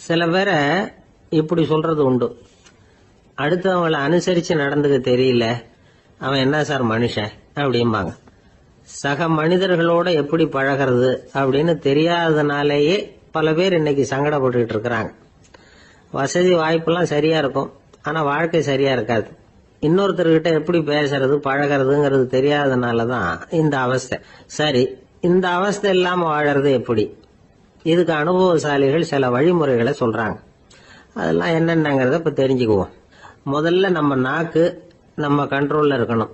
சில பேரை இப்படி சொல்றது உண்டு, அடுத்தவங்களை அனுசரிச்சு நடந்துக்க தெரியல, அவன் என்ன சார் மனுஷன் அப்படிம்பாங்க. சக மனிதர்களோட எப்படி பழகிறது அப்படின்னு தெரியாததுனாலேயே பல பேர் இன்னைக்கு சங்கடப்பட்டுக்கிட்டு இருக்கிறாங்க. வசதி வாய்ப்பெல்லாம் சரியா இருக்கும், ஆனா வாழ்க்கை சரியா இருக்காது. இன்னொருத்தர்கிட்ட எப்படி பேசுறது பழகிறதுங்கிறது தெரியாததுனாலதான் இந்த அவஸ்தை. சரி, இந்த அவஸ்தை இல்லாம வாழறது எப்படி? இதுக்கு அனுபவசாலிகள் சில வழிமுறைகளை சொல்றாங்க. அதெல்லாம் என்னென்னங்கிறத இப்ப தெரிஞ்சுக்குவோம். முதல்ல நம்ம நாக்கு நம்ம கண்ட்ரோல்ல இருக்கணும்.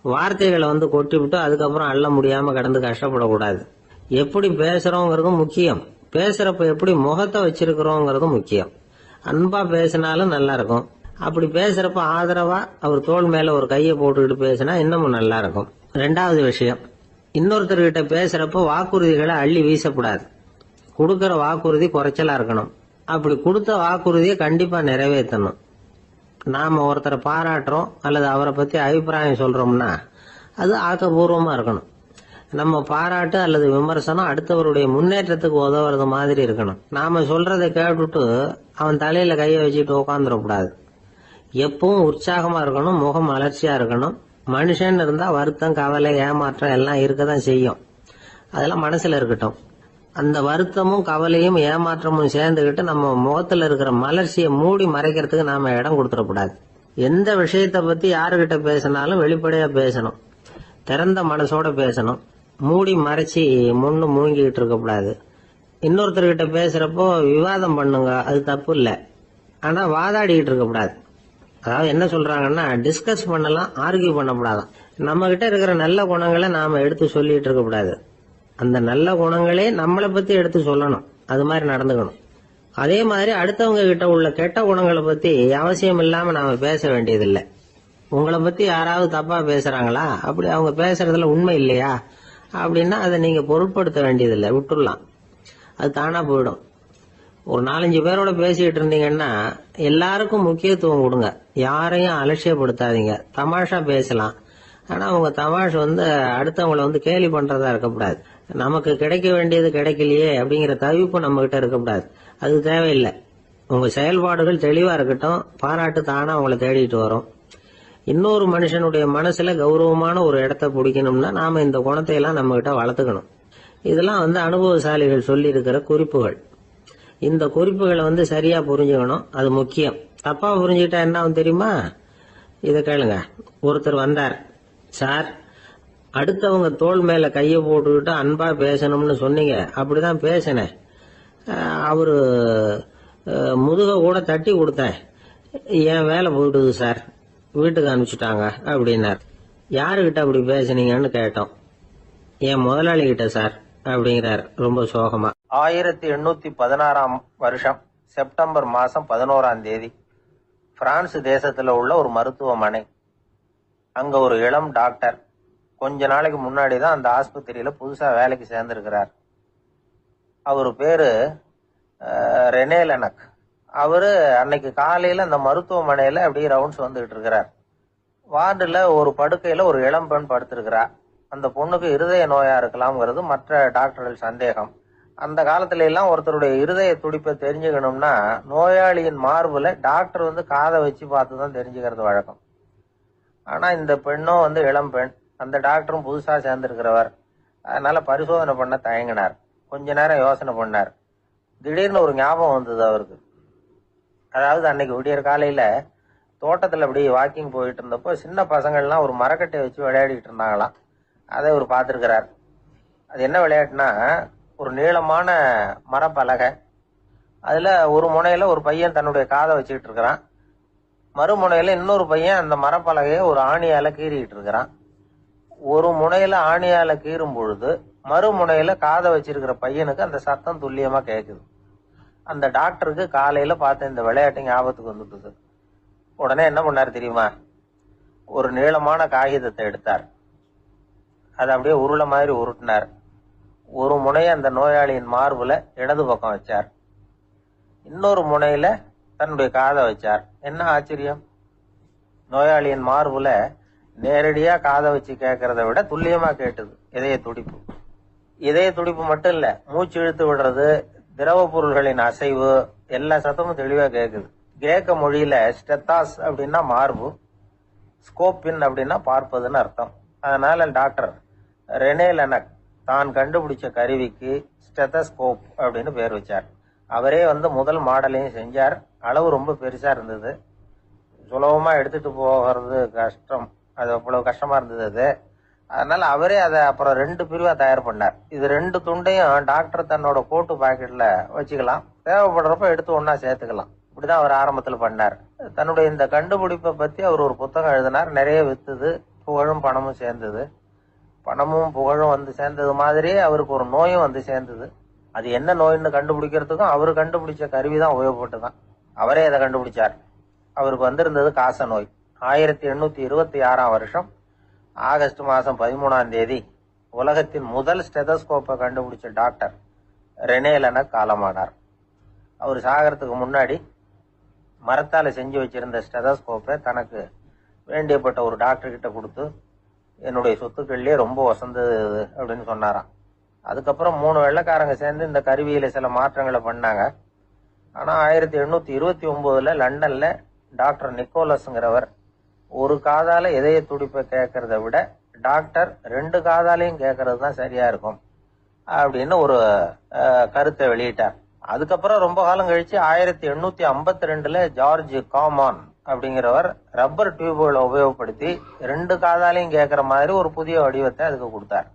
வார்த்தைகளை கொட்டி விட்டு அதுக்கப்புறம் அள்ள முடியாம கடந்து கஷ்டப்படக்கூடாது. எப்படி பேசுறோங்கிறதும் முக்கியம், பேசுறப்ப எப்படி முகத்தை வச்சிருக்கிறோங்கிறதும் முக்கியம். அன்பா பேசினாலும் நல்லா இருக்கும். அப்படி பேசுறப்ப ஆதரவா அவர் தோள் மேல ஒரு கையை போட்டுக்கிட்டு பேசினா இன்னமும் நல்லா இருக்கும். ரெண்டாவது விஷயம், இன்னொருத்தர்கிட்ட பேசுறப்ப வாக்குறுதிகளை அள்ளி வீசக்கூடாது. கொடுக்கற வாக்குறுதி குறைச்சலா இருக்கணும். அப்படி கொடுத்த வாக்குறுதியை கண்டிப்பா நிறைவேற்றணும். நாம ஒருத்தரை பாராட்டுறோம் அல்லது அவரை பத்தி அபிப்பிராயம் சொல்றோம்னா அது ஆக்கப்பூர்வமா இருக்கணும். நம்ம பாராட்டு அல்லது விமர்சனம் அடுத்தவருடைய முன்னேற்றத்துக்கு உதவுறது மாதிரி இருக்கணும். நாம சொல்றதை கேட்டுட்டு அவன் தலையில கையை வச்சுட்டு உட்காந்துடக்கூடாது. எப்பவும் உற்சாகமா இருக்கணும், முகம் அலர்ச்சியா இருக்கணும். மனுஷன் இருந்தா வருத்தம், கவலை, ஏமாற்றம் எல்லாம் இருக்கதான் செய்யும். அதெல்லாம் மனசுல இருக்கட்டும். அந்த வருத்தமும் கவலையும் ஏமாற்றமும் சேர்ந்துகிட்டு நம்ம முகத்துல இருக்கிற மலர்ச்சியை மூடி மறைக்கிறதுக்கு நாம இடம் கொடுத்துடக்கூடாது. எந்த விஷயத்த பத்தி யாருகிட்ட பேசினாலும் வெளிப்படையா பேசணும், திறந்த மனசோட பேசணும். மூடி மறைச்சி முன்னு மூங்கிக்கிட்டு இருக்கக்கூடாது. இன்னொருத்தர்கிட்ட பேசுறப்போ விவாதம் பண்ணுங்க, அது தப்பு இல்லை. ஆனா வாதாடிக்கிட்டு இருக்கக்கூடாது. அதாவது என்ன சொல்றாங்கன்னா, டிஸ்கஸ் பண்ணலாம், ஆர்கியூ பண்ணக்கூடாதான். நம்ம கிட்ட இருக்கிற நல்ல குணங்களை நாம எடுத்து சொல்லிட்டு இருக்கக்கூடாது. அந்த நல்ல குணங்களே நம்மளை பத்தி எடுத்து சொல்லணும். அது மாதிரி நடந்துக்கணும். அதே மாதிரி அடுத்தவங்க கிட்ட உள்ள கெட்ட குணங்களை பத்தி அவசியம் இல்லாம நாம பேச வேண்டியதில்லை. உங்களை பத்தி யாராவது தப்பா பேசுறாங்களா, அப்படி அவங்க பேசுறதுல உண்மை இல்லையா அப்படின்னா அதை நீங்க பொருட்படுத்த வேண்டியதில்லை, விட்டுடலாம். அது தானா போயிடும். ஒரு 4-5 பேரோட பேசிக்கிட்டு இருந்தீங்கன்னா எல்லாருக்கும் முக்கியத்துவம் கொடுங்க, யாரையும் அலட்சியப்படுத்தாதீங்க. தமாஷா பேசலாம், ஆனா உங்க தமாஷ் அடுத்தவங்களை கேலி பண்றதா இருக்கக்கூடாது. நமக்கு கிடைக்க வேண்டியது கிடைக்கலையே அப்படிங்கிற தவிப்பு நம்ம கிட்ட இருக்கக்கூடாது, அது தேவையில்லை. உங்க செயல்பாடுகள் தெளிவா இருக்கட்டும், பாராட்டு தானா உங்களை தேடிட்டு வரும். இன்னொரு மனுஷனுடைய மனசுல கௌரவமான ஒரு இடத்த பிடிக்கணும்னா நாம இந்த குணத்தை எல்லாம் நம்ம கிட்ட வளர்த்துக்கணும். இதெல்லாம் அனுபவசாலிகள் சொல்லி இருக்கிற குறிப்புகள். இந்த குறிப்புகளை சரியா புரிஞ்சுக்கணும், அது முக்கியம். தப்பா புரிஞ்சுக்கிட்டா என்ன ஆகும் தெரியுமா? இத கேளுங்க. ஒருத்தர் வந்தார், சார் அடுத்தவங்க தோள் மேல கைய போட்டுக்கிட்டு அன்பா பேசணும்னு சொன்னீங்க, அப்படிதான் பேசினேன். அவரு முதுக கூட தட்டி கொடுத்தேன், என் வேலை போயிடுது சார், வீட்டுக்கு அனுப்பிச்சுட்டாங்க அப்படின்னார். யாருகிட்ட அப்படி பேசுனீங்கன்னு கேட்டோம். என் முதலாளி கிட்ட சார் அப்படிங்கிறார் ரொம்ப சோகமா. 1816ஆம் வருஷம் செப்டம்பர் மாசம் 11ஆம் தேதி பிரான்ஸ் தேசத்துல உள்ள ஒரு மருத்துவமனை. அங்க ஒரு இளம் டாக்டர் கொஞ்ச நாளைக்கு முன்னாடிதான் அந்த ஆஸ்பத்திரியில புதுசா வேலைக்கு சேர்ந்திருக்கிறார். அவரு பேரு ரெனே லெனக். அவரு அன்னைக்கு காலையில அந்த மருத்துவமனையில அப்படியே ரவுண்ட்ஸ் வந்துகிட்டு இருக்கிறார். வார்டுல ஒரு படுக்கையில ஒரு இளம் பெண் படுத்திருக்கிறா. அந்த பொண்ணுக்கு இருதய நோயா இருக்கலாம்ங்கிறது மற்ற டாக்டர்கள் சந்தேகம். அந்த காலத்துல எல்லாம் ஒருத்தருடைய இருதய துடிப்பை தெரிஞ்சுக்கணும்னா நோயாளியின் மார்புல டாக்டர் காதை வச்சு பார்த்துதான் தெரிஞ்சுக்கிறது வழக்கம். ஆனா இந்த பெண்ணும் இளம் பெண், அந்த டாக்டரும் புதுசா சேர்ந்திருக்கிறவர். அதனால பரிசோதனை பண்ண தயங்கினார். கொஞ்ச நேரம் யோசனை பண்ணார். திடீர்னு ஒரு ஞாபகம் வந்தது அவருக்கு. அதாவது அன்னைக்கு விடியற் காலையில தோட்டத்துல அப்படி வாக்கிங் போயிட்டு இருந்தப்போ சின்ன பசங்கள்லாம் ஒரு மரக்கட்டையை வச்சு விளையாடிட்டு இருந்தாங்களாம். அதை அவர் பார்த்திருக்கிறார். அது என்ன விளையாட்டுனா, ஒரு நீளமான மரப்பலகை, அதுல ஒரு முனையில ஒரு பையன் தன்னுடைய காதை வச்சுக்கிட்டு இருக்கிறான், மறுமுனையில இன்னொரு பையன் அந்த மரப்பலகையை ஒரு ஆணியால கீறிட்டு இருக்கிறான். ஒரு முனையில ஆணியால கீறும் பொழுது மறுமுனையில காதை வச்சிருக்கிற பையனுக்கு அந்த சத்தம் துல்லியமா கேட்குது. அந்த டாக்டருக்கு காலையில பார்த்த இந்த விளையாட்டு ஞாபகத்துக்கு வந்துட்டு உடனே என்ன பண்ணாரு தெரியுமா? ஒரு நீளமான காகிதத்தை எடுத்தார். அதை அப்படியே உருளை மாதிரி உருட்டினார். ஒரு முனையை அந்த நோயாளியின் மார்புல இடது பக்கம் வச்சார், இன்னொரு முனையில தன்னுடைய காதை வச்சார். என்ன ஆச்சரியம்! நோயாளியின் மார்புல நேரடியா காதை வச்சு கேட்கறத விட துல்லியமா கேட்டது இதய துடிப்பு. இதய துடிப்பு மட்டும் இல்ல, மூச்சு இழுத்து விடுறது, திரவ பொருள்களின் அசைவு, எல்லா சத்தமும் தெளிவா கேக்குது. கிரேக்க மொழியில ஸ்டெத்தாஸ் அப்படின்னா மார்பு, ஸ்கோப்பின் அப்படின்னா பார்ப்பதுன்னு அர்த்தம். அதனால டாக்டர் ரெனே லெனக் தான் கண்டுபிடிச்ச கருவிக்கு ஸ்டெத்தஸ்கோப் அப்படின்னு பேர் வச்சார். அவரே முதல் மாடலையும் செஞ்சார். அளவு ரொம்ப பெருசா இருந்தது, சுலபமா எடுத்துட்டு போகிறது கஷ்டம், அது அவ்வளவு கஷ்டமா இருந்தது அது. அதனால அவரே அதை அப்புறம் 2 பிரிவா தயார் பண்ணார். இது 2 துண்டையும் டாக்டர் தன்னோட கோட்டு பாக்கெட்ல வச்சுக்கலாம், தேவைப்படுறப்ப எடுத்து ஒன்னா சேர்த்துக்கலாம். இப்படிதான் அவர் ஆரம்பத்துல பண்ணார். தன்னுடைய இந்த கண்டுபிடிப்பை பத்தி அவர் ஒரு புத்தகம் எழுதினார். நிறைய வித்துது, புகழும் பணமும் சேர்ந்தது. பணமும் புகழும் சேர்ந்தது மாதிரியே அவருக்கு ஒரு நோயும் சேர்ந்தது. அது என்ன நோயின்னு கண்டுபிடிக்கிறதுக்கும் அவர் கண்டுபிடிச்ச கருவிதான் உபயோகப்பட்டுதான். அவரே அதை கண்டுபிடிச்சார். அவருக்கு வந்திருந்தது காச நோய். 1826ஆம் வருஷம் ஆகஸ்ட் மாசம் 13ஆம் தேதி உலகத்தின் முதல் ஸ்டெதஸ்கோப்பை கண்டுபிடிச்ச டாக்டர் ரெனே லெனக் காலமானார். அவர் சாகறதுக்கு முன்னாடி மரத்தால செஞ்சு வச்சிருந்த ஸ்டெதஸ்கோப்பை தனக்கு வேண்டியப்பட்ட ஒரு டாக்டர் கிட்ட கொடுத்து, என்னுடைய சொத்துக்கள்லயே ரொம்ப வசந்தது அப்படின்னு சொன்னாராம். அதுக்கப்புறம் 3 வெள்ளைக்காரங்க சேர்ந்து இந்த கருவியில சில மாற்றங்களை பண்ணாங்க. ஆனா 1829 லண்டன்ல டாக்டர் நிக்கோலஸ்ங்கிறவர் ஒரு காதால இதய துடிப்பை கேட்கறத விட டாக்டர் 2 காதாலையும் கேட்கறது தான் சரியா இருக்கும் அப்படின்னு ஒரு கருத்தை வெளியிட்டார். அதுக்கப்புறம் ரொம்ப காலம் கழிச்சு 1852 ஜார்ஜ் காமான் அப்படிங்கிறவர் ரப்பர் டியூப்களை உபயோகப்படுத்தி 2 காதாலையும் கேட்கற மாதிரி ஒரு புதிய வடிவத்தை அதுக்கு கொடுத்தார்.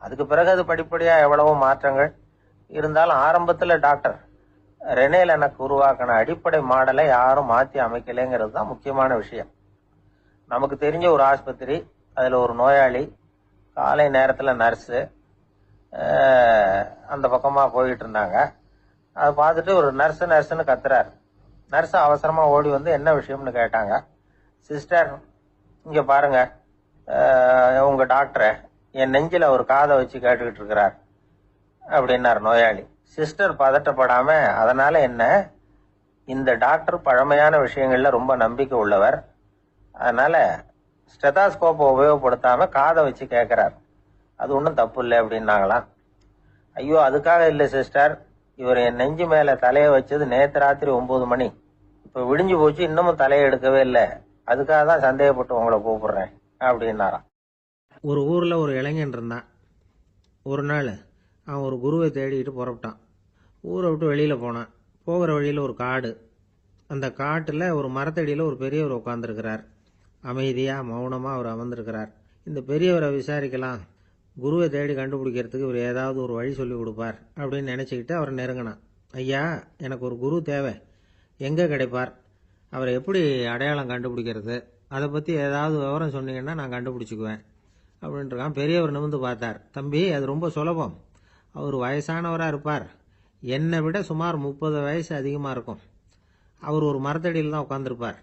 அதுக்கு பிறகு அது படிப்படியா எவ்வளவோ மாற்றங்கள் இருந்தாலும் ஆரம்பத்துல டாக்டர் ரெனே லெனக் உருவாக்கின அடிப்படை மாடலை யாரும் மாத்தி அமைக்கலைங்கிறது தான் முக்கியமான விஷயம். நமக்கு தெரிஞ்ச ஒரு ஆஸ்பத்திரி, அதுல ஒரு நோயாளி, காலை நேரத்துல நர்ஸு அந்த பக்கமா போயிட்டு இருந்தாங்க. அதை பார்த்துட்டு ஒரு நர்ஸுன்னு கத்துறாரு. நர்ஸ் அவசரமா ஓடி என்ன விஷயம்னு கேட்டாங்க. சிஸ்டர், இங்க பாருங்க, உங்க டாக்டரை என் நெஞ்சில ஒரு காதை வச்சு கேட்டுக்கிட்டு இருக்கிறார் அப்படின்னாரு நோயாளி. சிஸ்டர் பதட்டப்படாம, அதனால என்ன, இந்த டாக்டர் பழமையான விஷயங்கள்ல ரொம்ப நம்பிக்கை உள்ளவர், அதனால ஸ்டெதாஸ்கோப்பை உபயோகப்படுத்தாம காதை வச்சு கேட்கிறார், அது ஒன்றும் தப்பு இல்லை அப்படின்னாங்களாம். ஐயோ, அதுக்காக இல்லை சிஸ்டர், இவர் என் நெஞ்சு மேல தலையை வச்சது நேற்று ராத்திரி 9 மணி, இப்ப விடிஞ்சு போச்சு, இன்னமும் தலையை எடுக்கவே இல்லை, அதுக்காக தான் சந்தேகப்பட்டு உங்களை கூப்பிடுறேன் அப்படின்னாராம். ஒரு ஊர்ல ஒரு இளைஞன் இருந்தான். ஒரு நாள் அவன் ஒரு குருவை தேடிட்டு புறப்பட்டான். ஊரை விட்டு வெளியில போனான். போகிற வழியில ஒரு காடு. அந்த காட்டுல ஒரு மரத்தடியில ஒரு பெரியவர் உட்கார்ந்துருக்கிறார். அமைதியா மௌனமா அவர் அமர்ந்திருக்கிறார். இந்த பெரியவரை விசாரிக்கலாம், குருவை தேடி கண்டுபிடிக்கிறதுக்கு இவர் ஏதாவது ஒரு வழி சொல்லி கொடுப்பார் அப்படின்னு நினைச்சுக்கிட்டு அவரை நெருங்கினான். ஐயா, எனக்கு ஒரு குரு தேவை, எங்க கிடைப்பார், அவரை எப்படி அடையாளம் கண்டுபிடிக்கிறது, அதை பத்தி ஏதாவது விவரம் சொன்னீங்கன்னா நான் கண்டுபிடிச்சுக்குவேன் அப்படின்றான். பெரியவர் நிமிர்ந்து பார்த்தார். தம்பி, அது ரொம்ப சுலபம், அவர் வயசானவரா இருப்பார், என்னை விட சுமார் 30 வயசு அதிகமா இருக்கும், அவர் ஒரு மரத்தடியில் தான் உட்காந்துருப்பார்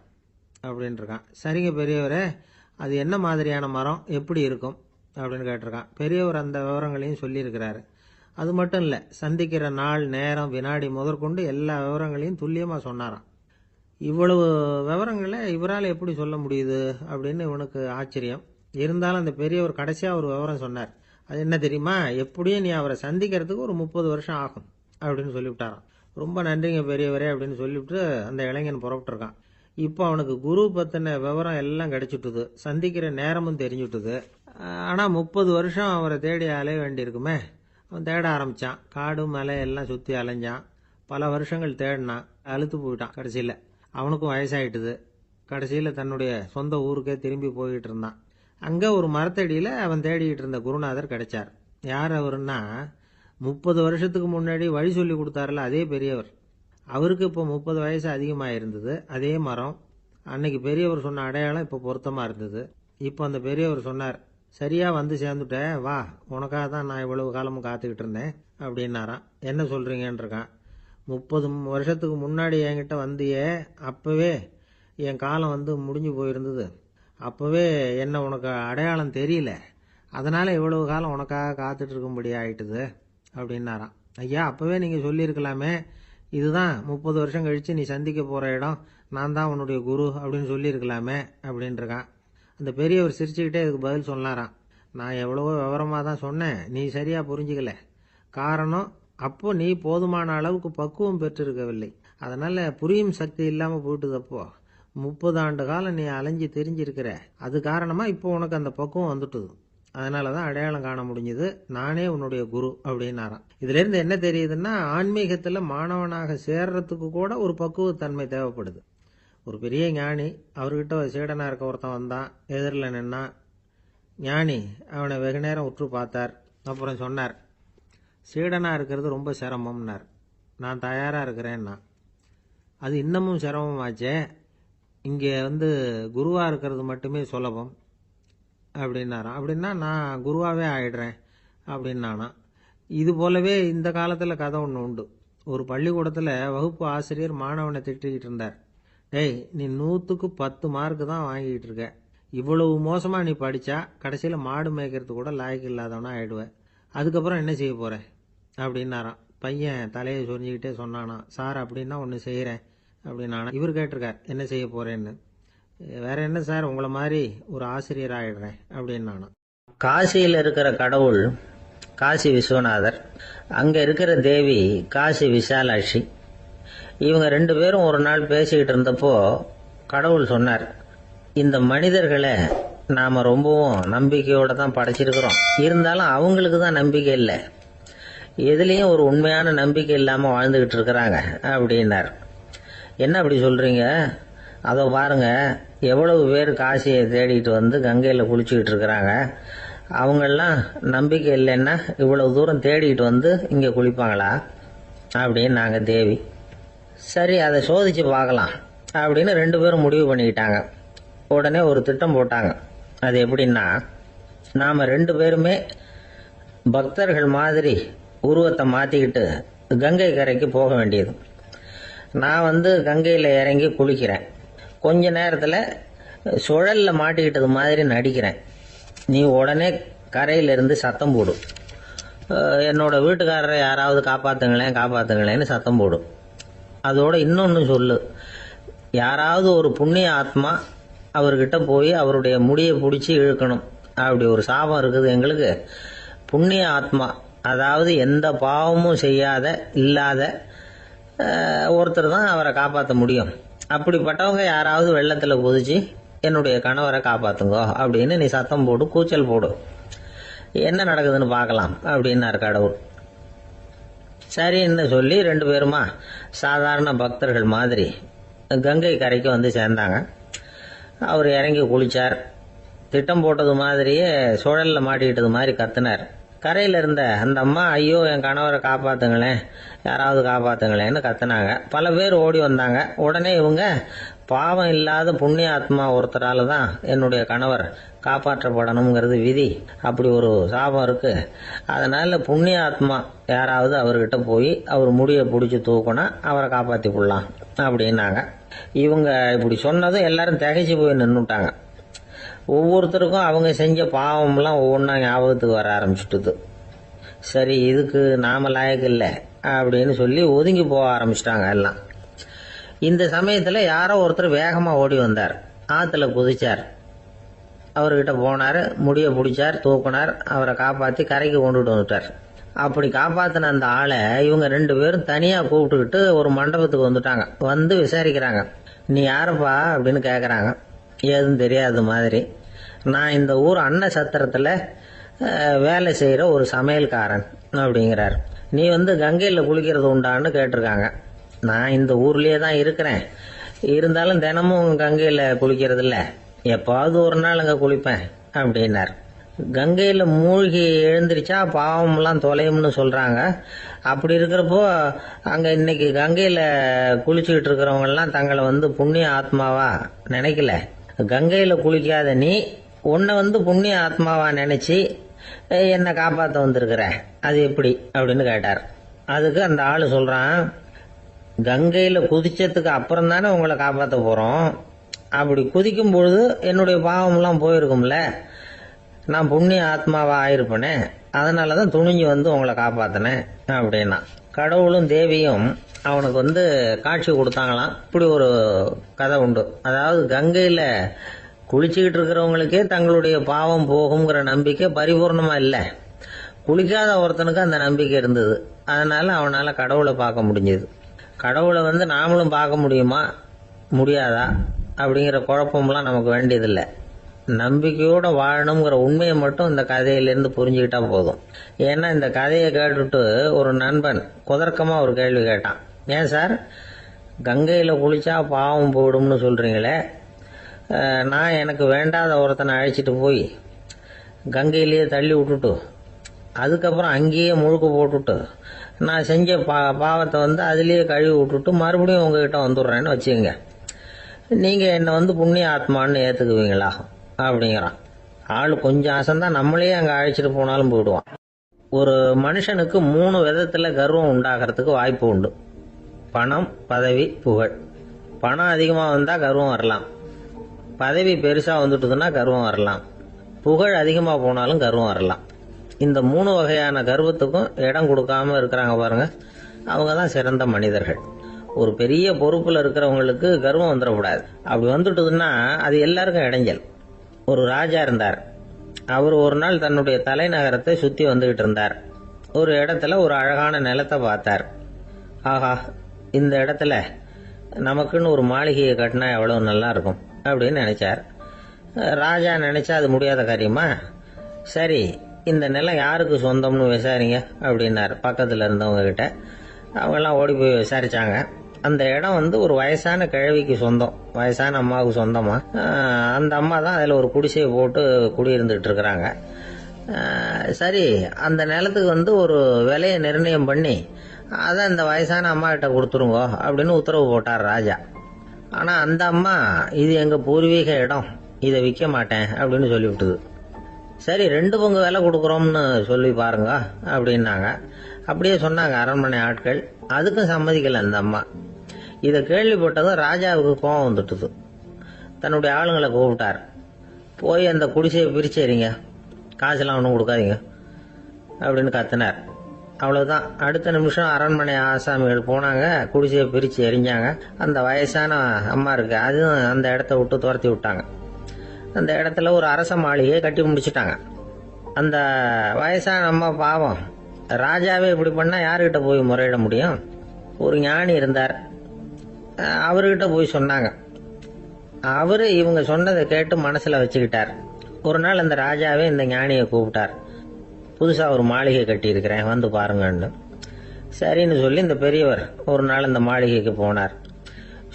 அப்படின்ட்டுருக்கான். சரிங்க பெரியவரே, அது என்ன மாதிரியான மரம், எப்படி இருக்கும் அப்படின்னு கேட்டிருக்கான். பெரியவர் அந்த விவரங்களையும் சொல்லியிருக்கிறாரு. அது மட்டும் இல்லை, சந்திக்கிற நாள், நேரம், வினாடி முதற்கொண்டு எல்லா விவரங்களையும் துல்லியமாக சொன்னாராம். இவ்வளவு விவரங்களை இவரால் எப்படி சொல்ல முடியுது அப்படின்னு இவனுக்கு ஆச்சரியம். இருந்தாலும் அந்த பெரியவர் கடைசியாக ஒரு விவரம் சொன்னார். அது என்ன தெரியுமா, எப்படியும் நீ அவரை சந்திக்கிறதுக்கு ஒரு 30 வருஷம் ஆகும் அப்படின்னு சொல்லிவிட்டாராம். ரொம்ப நன்றிங்க பெரியவரே அப்படின்னு சொல்லிவிட்டு அந்த இளைஞன் புறப்பட்டுருக்கான். இப்போ அவனுக்கு குரு பத்தின விவரம் எல்லாம் கிடைச்சிட்டுது, சந்திக்கிற நேரமும் தெரிஞ்சுட்டுது. ஆனா 30 வருஷம் அவரை தேடி அலைய வேண்டியிருக்குமே. அவன் தேட ஆரம்பிச்சான். காடு மலை எல்லாம் சுத்தி அலைஞ்சான். பல வருஷங்கள் தேடினான், அழுத்து போயிட்டான். கடைசியில அவனுக்கும் வயசாயிட்டுது. கடைசியில தன்னுடைய சொந்த ஊருக்கே திரும்பி போயிட்டு இருந்தான். அங்க ஒரு மரத்தடியில அவன் தேடிட்டு இருந்த குருநாதர் கிடைச்சார். யார் அவருன்னா, 30 வருஷத்துக்கு முன்னாடி வழி சொல்லி கொடுத்தாருல அதே பெரியவர். அவருக்கு இப்போ 30 வயசு அதிகமாக இருந்தது. அதே மரம், அன்னைக்கு பெரியவர் சொன்ன அடையாளம் இப்போ பொருத்தமா இருந்தது. இப்போ அந்த பெரியவர் சொன்னார், சரியா வந்து சேர்ந்துட்டேன், வா, உனக்காக தான் நான் இவ்வளவு காலமும் காத்துக்கிட்டு இருந்தேன் அப்படின்னாராம். என்ன சொல்றீங்கன்னு இருக்கான். 30 வருஷத்துக்கு முன்னாடி என்கிட்ட வந்தியே, அப்பவே என் காலம் முடிஞ்சு போயிருந்தது, அப்பவே என்ன உனக்கு அடையாளம் தெரியல, அதனால இவ்வளவு காலம் உனக்காக காத்துட்டு இருக்கும்படி ஆயிட்டுது அப்படின்னாராம். ஐயா, அப்பவே நீங்க சொல்லியிருக்கலாமே, இதுதான் 30 வருஷம் கழிச்சு நீ சந்திக்க போற இடம், நான் தான் உன்னுடைய குரு அப்படின்னு சொல்லியிருக்கலாமே அப்படின்னு இருக்கான். அந்த பெரியவர் சிரிச்சுக்கிட்டே இதுக்கு பதில் சொன்னாராம். நான் எவ்வளவோ விவரமா தான் சொன்னேன், நீ சரியா புரிஞ்சுக்கல. காரணம், அப்போ நீ போதுமான அளவுக்கு பக்குவம் பெற்றிருக்கவில்லை. அதனால புரியும் சக்தி இல்லாமல் போயிட்டுதப்போ 30 ஆண்டு காலம் நீ அலைஞ்சு தெரிஞ்சிருக்கிற. அது காரணமா இப்போ உனக்கு அந்த பக்குவம் வந்துட்டுது. அதனால தான் அடையாளம் காண முடிஞ்சது. நானே உன்னுடைய குரு அப்படின்னாராம். இதுல இருந்து என்ன தெரியுதுன்னா, ஆன்மீகத்துல மாணவனாக சேர்றதுக்கு கூட ஒரு பக்குவத்தன்மை தேவைப்படுது. ஒரு பெரிய ஞானி, அவர்கிட்ட சீடனா இருக்க ஒருத்தன் வந்தான், எதிரில் நின்னான். ஞானி அவனை வெகு நேரம் உற்று பார்த்தார். அப்புறம் சொன்னார், சீடனா இருக்கிறது ரொம்ப சிரமம்னார். நான் தயாரா இருக்கிறேன்னா. அது இன்னமும் சிரமமாச்சே, இங்கே குருவா இருக்கிறது மட்டுமே சுலபம் அப்படின்னாராம். அப்படின்னா நான் குருவாவே ஆயிடுறேன் அப்படின்னானா. இது போலவே இந்த காலத்தில் கதை ஒன்று உண்டு. ஒரு பள்ளிக்கூடத்தில் வகுப்பு ஆசிரியர் மாணவனை திட்டிக்கிட்டு இருந்தார். டேய், நீ 100க்கு 10 மார்க்கு தான் வாங்கிட்டு இருக்க. இவ்வளவு மோசமாக நீ படித்தா கடைசியில் மாடு மேய்க்கிறது கூட லாய்க்கு இல்லாதவனா ஆயிடுவேன். அதுக்கப்புறம் என்ன செய்ய போற அப்படின்னாராம். பையன் தலையை சொரிஞ்சுக்கிட்டே சொன்னானா, சார் அப்படின்னா ஒன்று செய்கிறேன் அப்படின்னானா. இவர் கேட்டிருக்கார், என்ன செய்ய போறேன்னு. வேற என்ன சார், உங்களை மாதிரி ஒரு ஆசிரியர் ஆயிடுறேன் அப்படின்னானா. காசியில் இருக்கிற கடவுள் காசி விஸ்வநாதர், அங்க இருக்கிற தேவி காசி விசாலாட்சி. இவங்க 2 பேரும் ஒரு நாள் பேசிக்கிட்டு இருந்தப்போ கடவுள் சொன்னார், இந்த மனிதர்களை நாம ரொம்பவும் நம்பிக்கையோட தான் படைச்சிருக்கிறோம். இருந்தாலும் அவங்களுக்கு தான் நம்பிக்கை இல்லை, எதுலேயும் ஒரு உண்மையான நம்பிக்கை இல்லாமல் வாழ்ந்துகிட்டு இருக்கிறாங்க அப்படின்னார். என்ன அப்படி சொல்றீங்க? அதோ பாருங்க, எவ்வளவு பேர் காசியை தேடிட்டு கங்கையில் குளிச்சுக்கிட்டு இருக்கிறாங்க. அவங்கெல்லாம் நம்பிக்கை இல்லைன்னா இவ்வளவு தூரம் தேடிட்டு இங்கே குளிப்பாங்களா அப்படின்னு நாங்கள் தேவி. சரி, அதை சோதிச்சு பார்க்கலாம் அப்படின்னு 2 பேரும் முடிவு பண்ணிக்கிட்டாங்க. உடனே ஒரு திட்டம் போட்டாங்க. அது எப்படின்னா, நாம் 2 பேருமே பக்தர்கள் மாதிரி உருவத்தை மாற்றிக்கிட்டு கங்கை கரைக்கு போக வேண்டியது. நான் கங்கையில் இறங்கி குளிக்கிறேன். கொஞ்ச நேரத்தில் சுழலில் மாட்டிக்கிட்டது மாதிரி நடிக்கிறேன். நீ உடனே கரையிலிருந்து சத்தம் போடும், என்னோட வீட்டுக்காரரை யாராவது காப்பாற்றுங்களேன் காப்பாற்றுங்களேன்னு சத்தம் போடும். அதோட இன்னொன்று சொல்லு, யாராவது ஒரு புண்ணிய ஆத்மா அவர்கிட்ட போய் அவருடைய முடியை பிடிச்சி இழுக்கணும். அப்படி ஒரு சாபம் இருக்குது எங்களுக்கு. புண்ணிய ஆத்மா, அதாவது எந்த பாவமும் செய்யாத இல்லாத ஒருத்தர் தான் அவரை காப்பாற்ற முடியும். அப்படிப்பட்டவங்க யாராவது வெள்ளத்தில் குதிச்சு என்னுடைய கணவரை காப்பாத்துங்கோ அப்படின்னு நீ சத்தம் போடு, கூச்சல் போடு, என்ன நடக்குதுன்னு பார்க்கலாம் அப்படின்னார் கடவுள். சரின்னு சொல்லி 2 பேருமா சாதாரண பக்தர்கள் மாதிரி கங்கை கரைக்கு சேர்ந்தாங்க. அவர் இறங்கி குளிச்சார். திட்டம் போட்டது மாதிரியே சுழலில் மாட்டிக்கிட்டது மாதிரி கத்துனார். கரையில் இருந்த அந்த அம்மா, ஐயோ என் கணவரை காப்பாத்துங்களேன், யாராவது காப்பாத்துங்களேன்னு கத்துனாங்க. பல பேர் ஓடி வந்தாங்க. உடனே இவங்க, பாவம் இல்லாத புண்ணிய ஆத்மா ஒருத்தரால தான் என்னுடைய கணவர் காப்பாற்றப்படணுங்கிறது விதி, அப்படி ஒரு சாபம் இருக்கு, அதனால புண்ணிய ஆத்மா யாராவது அவர்கிட்ட போய் அவர் முடியை பிடிச்சி தூக்குனா அவரை காப்பாற்றி விடலாம் அப்படின்னாங்க. இவங்க இப்படி சொன்னதும் எல்லாரும் திகைச்சு போய் நின்றுட்டாங்க. ஒவ்வொருத்தருக்கும் அவங்க செஞ்ச பாவம்லாம் ஒவ்வொன்றா ஞாபகத்துக்கு வர ஆரம்பிச்சுட்டுது. சரி, இதுக்கு நாம லாயக்கு இல்லை அப்படின்னு சொல்லி ஒதுங்கி போக ஆரம்பிச்சிட்டாங்க எல்லாம். இந்த சமயத்தில் யாரோ ஒருத்தர் வேகமாக ஓடி வந்தார். ஆற்றுல குதிச்சார். அவர்கிட்ட போனார், முடியை பிடிச்சார், தூக்குனார், அவரை காப்பாற்றி கரைக்கு கொண்டுட்டு வந்துட்டார். அப்படி காப்பாற்றின அந்த ஆளை இவங்க 2 பேரும் தனியாக கூப்பிட்டுக்கிட்டு ஒரு மண்டபத்துக்கு வந்துட்டாங்க. விசாரிக்கிறாங்க. நீ யாரப்பா அப்படின்னு கேட்குறாங்க. ஏதும் தெரியாத மாதிரி. நான் இந்த ஊர் அன்ன சத்திரத்தில் வேலை செய்கிற ஒரு சமையல்காரன் அப்படிங்கிறார். நீ கங்கையில் குளிக்கிறது உண்டான்னு கேட்டிருக்காங்க. நான் இந்த ஊர்லேயே தான் இருக்கிறேன், இருந்தாலும் தினமும் கங்கையில் குளிக்கிறது இல்லை, எப்பாவது ஒரு நாள் அங்கே குளிப்பேன் அப்படின்னார். கங்கையில் மூழ்கி எழுந்திரிச்சா பாவம்லாம் தொலையும்னு சொல்கிறாங்க. அப்படி இருக்கிறப்போ அங்கே இன்னைக்கு கங்கையில் குளிச்சுக்கிட்டு இருக்கிறவங்கெல்லாம் தங்களை புண்ணிய ஆத்மாவா நினைக்கல. கங்கையில் குளிக்காத நீ உன்னை புண்ணிய ஆத்மாவா நினைச்சு என்னை காப்பாற்ற வந்திருக்கிற, அது எப்படி அப்படின்னு கேட்டார். அதுக்கு அந்த ஆள் சொல்றான், கங்கையில் குதிச்சதுக்கு அப்புறம் தானே உங்களை காப்பாற்ற போறோம். அப்படி குதிக்கும் பொழுது என்னுடைய பாவம்லாம் போயிருக்கும்ல, நான் புண்ணிய ஆத்மாவா ஆயிருப்பேனே, அதனாலதான் துணிஞ்சு உங்களை காப்பாத்தினேன் அப்படின்னா. கடவுளும் தேவியும் அவனுக்கு காட்சி கொடுத்தாங்களாம். இப்படி ஒரு கதை உண்டு. அதாவது கங்கையில குளிச்சுக்கிட்டு இருக்கிறவங்களுக்கே தங்களுடைய பாவம் போகுங்கிற நம்பிக்கை பரிபூர்ணமா இல்லை. குளிக்காத ஒருத்தனுக்கு அந்த நம்பிக்கை இருந்தது. அதனால அவனால கடவுளை பார்க்க முடிஞ்சது. கடவுளை நாமளும் பார்க்க முடியுமா முடியாதா அப்படிங்கிற குழப்பம்லாம் நமக்கு வேண்டியதில்லை. நம்பிக்கையோட வாழணுங்கிற உண்மையை மட்டும் இந்த கதையிலேருந்து புரிஞ்சுக்கிட்டா போதும். ஏன்னா இந்த கதையை கேட்டுட்டு ஒரு நண்பன் குதர்க்கமா ஒரு கேள்வி கேட்டான். ஏன் சார், கங்கையில் குளிச்சா பாவம் போயிடும்னு சொல்றீங்களே, நான் எனக்கு வேண்டாத ஒருத்தனை அழைச்சிட்டு போய் கங்கையிலேயே தள்ளி விட்டுட்டு அதுக்கப்புறம் அங்கேயே முழுக்க போட்டுட்டு நான் செஞ்ச பாவத்தை அதுலேயே கழுவி விட்டுட்டு மறுபடியும் உங்ககிட்ட வந்துடுறேன்னு வச்சுக்கோங்க, நீங்கள் என்னை புண்ணிய ஆத்மான்னு ஏற்றுக்குவீங்களா அப்படிங்கிறான். ஆள் கொஞ்சம் அசந்தான் நம்மளே அங்கே அழைச்சிட்டு போனாலும் போயிடுவான். ஒரு மனுஷனுக்கு 3 விதத்தில் கர்வம் உண்டாகிறதுக்கு வாய்ப்பு உண்டு. பணம், பதவி, புகழ். பணம் அதிகமாக வந்தால் கர்வம் வரலாம், பதவி பெருசாக வந்துட்டுதுன்னா கர்வம் வரலாம், புகழ் அதிகமாக போனாலும் கர்வம் வரலாம். இந்த 3 வகையான கர்வத்துக்கும் இடம் கொடுக்காம இருக்கிறாங்க பாருங்க, அவங்க தான் சிறந்த மனிதர்கள். ஒரு பெரிய பொறுப்பில் இருக்கிறவங்களுக்கு கர்வம் வந்துடக்கூடாது. அப்படி வந்துட்டுதுன்னா அது எல்லாருக்கும் இடைஞ்சல். ஒரு ராஜா இருந்தார். அவர் ஒரு நாள் தன்னுடைய தலைநகரத்தை சுற்றி வந்துகிட்டு இருந்தார். ஒரு இடத்துல ஒரு அழகான நிலத்தை பார்த்தார். ஆஹா, இந்த இடத்துல நமக்குன்னு ஒரு மாளிகையை கட்டினா எவ்வளவு நல்லா இருக்கும் அப்படின்னு நினைச்சார். ராஜா நினைச்சா அது முடியாத காரியமா? சரி, இந்த நிலம் யாருக்கு சொந்தம்னு விசாரிங்க அப்படின்னார் பக்கத்தில் இருந்தவங்க கிட்ட. அவங்கெல்லாம் ஓடி போய் விசாரிச்சாங்க. அந்த இடம் ஒரு வயசான கிழவிக்கு சொந்தம், வயசான அம்மாவுக்கு சொந்தமா. அந்த அம்மா தான் அதில் ஒரு குடிசையை போட்டு குடியிருந்துட்டு இருக்கிறாங்க. சரி, அந்த நிலத்துக்கு ஒரு விலையை நிர்ணயம் பண்ணி அதை அந்த வயசான அம்மா கிட்ட கொடுத்துருங்க அப்படின்னு உத்தரவு போட்டார் ராஜா. ஆனால் அந்த அம்மா இது எங்கள் பூர்வீக இடம், இதை விற்க மாட்டேன் அப்படின்னு சொல்லிவிட்டுது. சரி, 2 பங்கு விலை கொடுக்குறோம்னு சொல்லி பாருங்க அப்படின்னாங்க. அப்படியே சொன்னாங்க அரண்மனை ஆட்கள். அதுக்கும் சம்மதிக்கல அந்த அம்மா. இதை கேள்விப்பட்டதும் ராஜாவுக்கு கோபம் வந்துட்டுது. தன்னுடைய ஆளுங்களை கூப்பிட்டார். போய் அந்த குடிசையை பிரிச்சேரிங்க, காசுலாம் ஒன்றும் கொடுக்காதீங்க அப்படின்னு கத்தினார். அவ்வளவுதான். அடுத்த நிமிஷம் அரண்மனை ஆசாமிகள் போனாங்க, குடிசையை பிரித்து எரிஞ்சாங்க. அந்த வயசான அம்மா இருக்கு, அதுவும் அந்த இடத்த விட்டு துரத்தி விட்டாங்க. அந்த இடத்துல ஒரு அரச மாளிகையை கட்டி முடிச்சுட்டாங்க. அந்த வயசான அம்மா பாவம், ராஜாவே இப்படி பண்ணா யாருக்கிட்ட போய் முறையிட முடியும்? ஒரு ஞானி இருந்தார், அவர்கிட்ட போய் சொன்னாங்க. அவரு இவங்க சொன்னதை கேட்டு மனசுல வச்சுக்கிட்டார். ஒரு நாள் அந்த ராஜாவே இந்த ஞானியை கூப்பிட்டார். புதுசா ஒரு மாளிகை கட்டி இருக்கிறேன், வந்து பாருங்கன்னு. சரின்னு சொல்லி இந்த பெரியவர் ஒரு நாள் இந்த மாளிகைக்கு போனார்.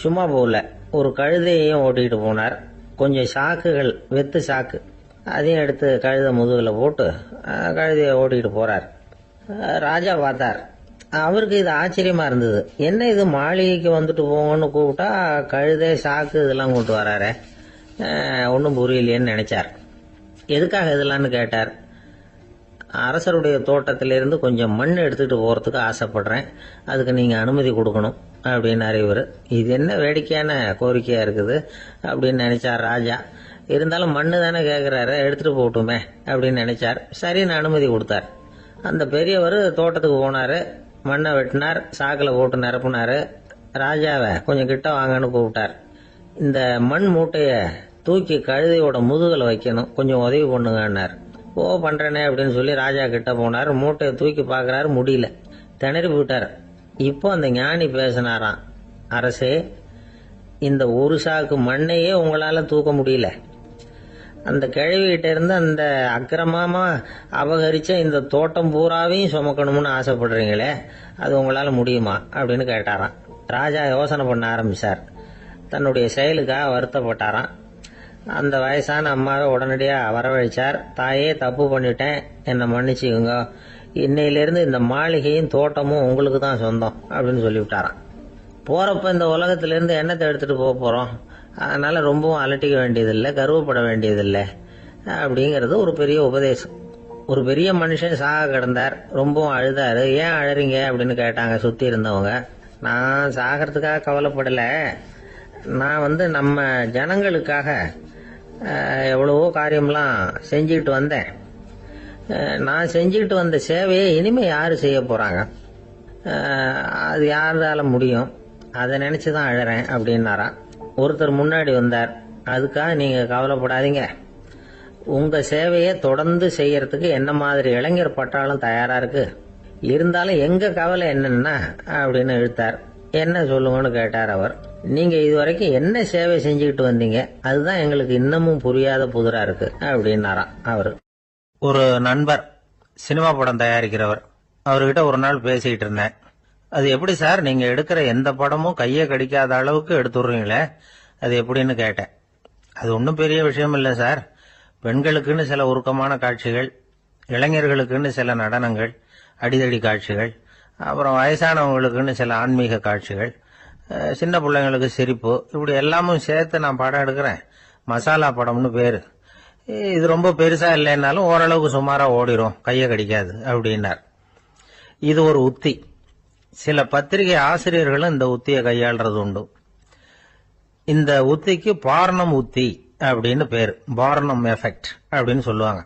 சும்மா போகல, ஒரு கழுதையையும் ஓட்டிகிட்டு போனார். கொஞ்சம் சாக்குகள், வெத்து சாக்கு, அதையும் எடுத்து கழுதை முதுகில் போட்டு கழுதையை ஓட்டிகிட்டு போறார். ராஜா பார்த்தார். அவருக்கு இது ஆச்சரியமா இருந்தது. என்ன இது, மாளிகைக்கு வந்துட்டு போங்கன்னு கூப்பிட்டா கழுதை சாக்கு இதெல்லாம் கொண்டு வராரு, ஒன்றும் புரியலையேன்னு நினைச்சார். எதுக்காக இதெல்லாம்னு கேட்டார். அரசருடைய தோட்டத்திலிருந்து கொஞ்சம் மண் எடுத்துட்டு போறதுக்கு ஆசைப்படுறேன், அதுக்கு நீங்க அனுமதி கொடுக்கணும் அப்படின்னு இவர். இது என்ன வேடிக்கையான கோரிக்கையா இருக்குது அப்படின்னு நினைச்சார் ராஜா. இருந்தாலும் மண்ணு தானே கேட்கிறாரு, எடுத்துட்டு போகட்டுமே அப்படின்னு நினைச்சார். சரின்னு அனுமதி கொடுத்தார். அந்த பெரியவர் தோட்டத்துக்கு போனாரு, மண்ணை வெட்டினார், சாக்கில் போட்டு நிரப்புனாரு. ராஜாவை கொஞ்சம் கிட்ட வாங்கன்னு கூப்பிட்டார். இந்த மண் மூட்டையை தூக்கி கழுதையோட முதுகில் வைக்கணும், கொஞ்சம் உதவி பண்ணுங்கன்னார். ஓ பண்றேனே அப்படின்னு சொல்லி ராஜா கிட்ட போனார். மூட்டையை தூக்கி பார்க்கறாரு, முடியல, திணறி போயிட்டார். இப்போ அந்த ஞானி பேசினாராம். அரசே, இந்த ஒரு சாக்கு மண்ணையே உங்களால தூக்க முடியல, அந்த கிழவிகிட்ட இருந்து அந்த அக்கிரமமா அபகரிச்ச இந்த தோட்டம் பூராவையும் சுமக்கணும்னு ஆசைப்படுறீங்களே, அது உங்களால முடியுமா அப்படின்னு கேட்டாராம். ராஜா யோசனை பண்ண ஆரம்பிச்சார். தன்னுடைய செயலுக்காக வருத்தப்பட்டாராம். அந்த வயசான அம்மாவை உடனடியாக வரவழைச்சார். தாயே, தப்பு பண்ணிட்டேன், என்னை மன்னிச்சுக்குங்க, இன்னையிலிருந்து இந்த மாளிகையும் தோட்டமும் உங்களுக்கு தான் சொந்தம் அப்படின்னு சொல்லிவிட்டாராம். போறப்ப இந்த உலகத்திலிருந்து என்னத்தை எடுத்துட்டு போக போறோம், அதனால ரொம்பவும் அலட்டிக்க வேண்டியதில்லை, கர்வப்பட வேண்டியதில்லை அப்படிங்கிறது ஒரு பெரிய உபதேசம். ஒரு பெரிய மனுஷன் சாக கிடந்தார், ரொம்பவும் அழுதாரு. ஏன் அழறீங்க அப்படின்னு கேட்டாங்க சுத்தி இருந்தவங்க. நான் சாகிறதுக்காக கவலைப்படலை, நான் நம்ம ஜனங்களுக்காக எவ்வளவோ காரியம்லாம் செஞ்சுக்கிட்டு வந்தேன். நான் செஞ்சுக்கிட்டு வந்த சேவையை இனிமே யாரு செய்ய போறாங்க, அது யாரால முடியும், அதை நினைச்சுதான் அழறேன் அப்படின்னாராம். ஒருத்தர் முன்னாடி வந்தார். அதுக்காக நீங்க கவலைப்படாதீங்க, உங்க சேவையை தொடர்ந்து செய்யறதுக்கு என்ன மாதிரி இளைஞர் பட்டாலும் தயாரா இருக்கு, இருந்தாலும் எங்க கவலை என்னன்னா அப்படின்னு இழுத்தார். என்ன சொல்லுங்கன்னு கேட்டார் அவர். நீங்க இதுவரைக்கும் என்ன சேவை செஞ்சுக்கிட்டு வந்தீங்க, அதுதான் எங்களுக்கு இன்னமும் புரியாத புதிரா இருக்கு அப்படின்னாராம் அவரு. ஒரு நண்பர் சினிமா படம் தயாரிக்கிறவர், அவர்கிட்ட ஒரு நாள் பேசிக்கிட்டு இருந்தேன். அது எப்படி சார், நீங்க எடுக்கிற எந்த படமும் கையை கடிக்காத அளவுக்கு எடுத்துடுறீங்களே, அது எப்படின்னு கேட்டேன். அது ஒன்றும் பெரிய விஷயம் இல்லை சார். பெண்களுக்குன்னு சில உருக்கமான காட்சிகள், இளைஞர்களுக்குன்னு சில நடனங்கள், அடிதடி காட்சிகள், அப்புறம் வயசானவங்களுக்குன்னு சில ஆன்மீக காட்சிகள், சின்ன பிள்ளைங்களுக்கு சிரிப்பு, இப்படி எல்லாமும் சேர்த்து நான் படம் எடுக்கிறேன். மசாலா படம்னு பேரு. இது ரொம்ப பெருசா இல்லைன்னாலும் ஓரளவுக்கு சுமாரா ஓடிரும், கையை கடிக்காது அப்படின்னார். இது ஒரு உத்தி. சில பத்திரிகை ஆசிரியர்களும் இந்த உத்தியை கையாளுறது உண்டு. இந்த உத்திக்கு பார்னம் உத்தி அப்படின்னு பேரு. பார்னம் எஃபெக்ட் அப்படின்னு சொல்லுவாங்க.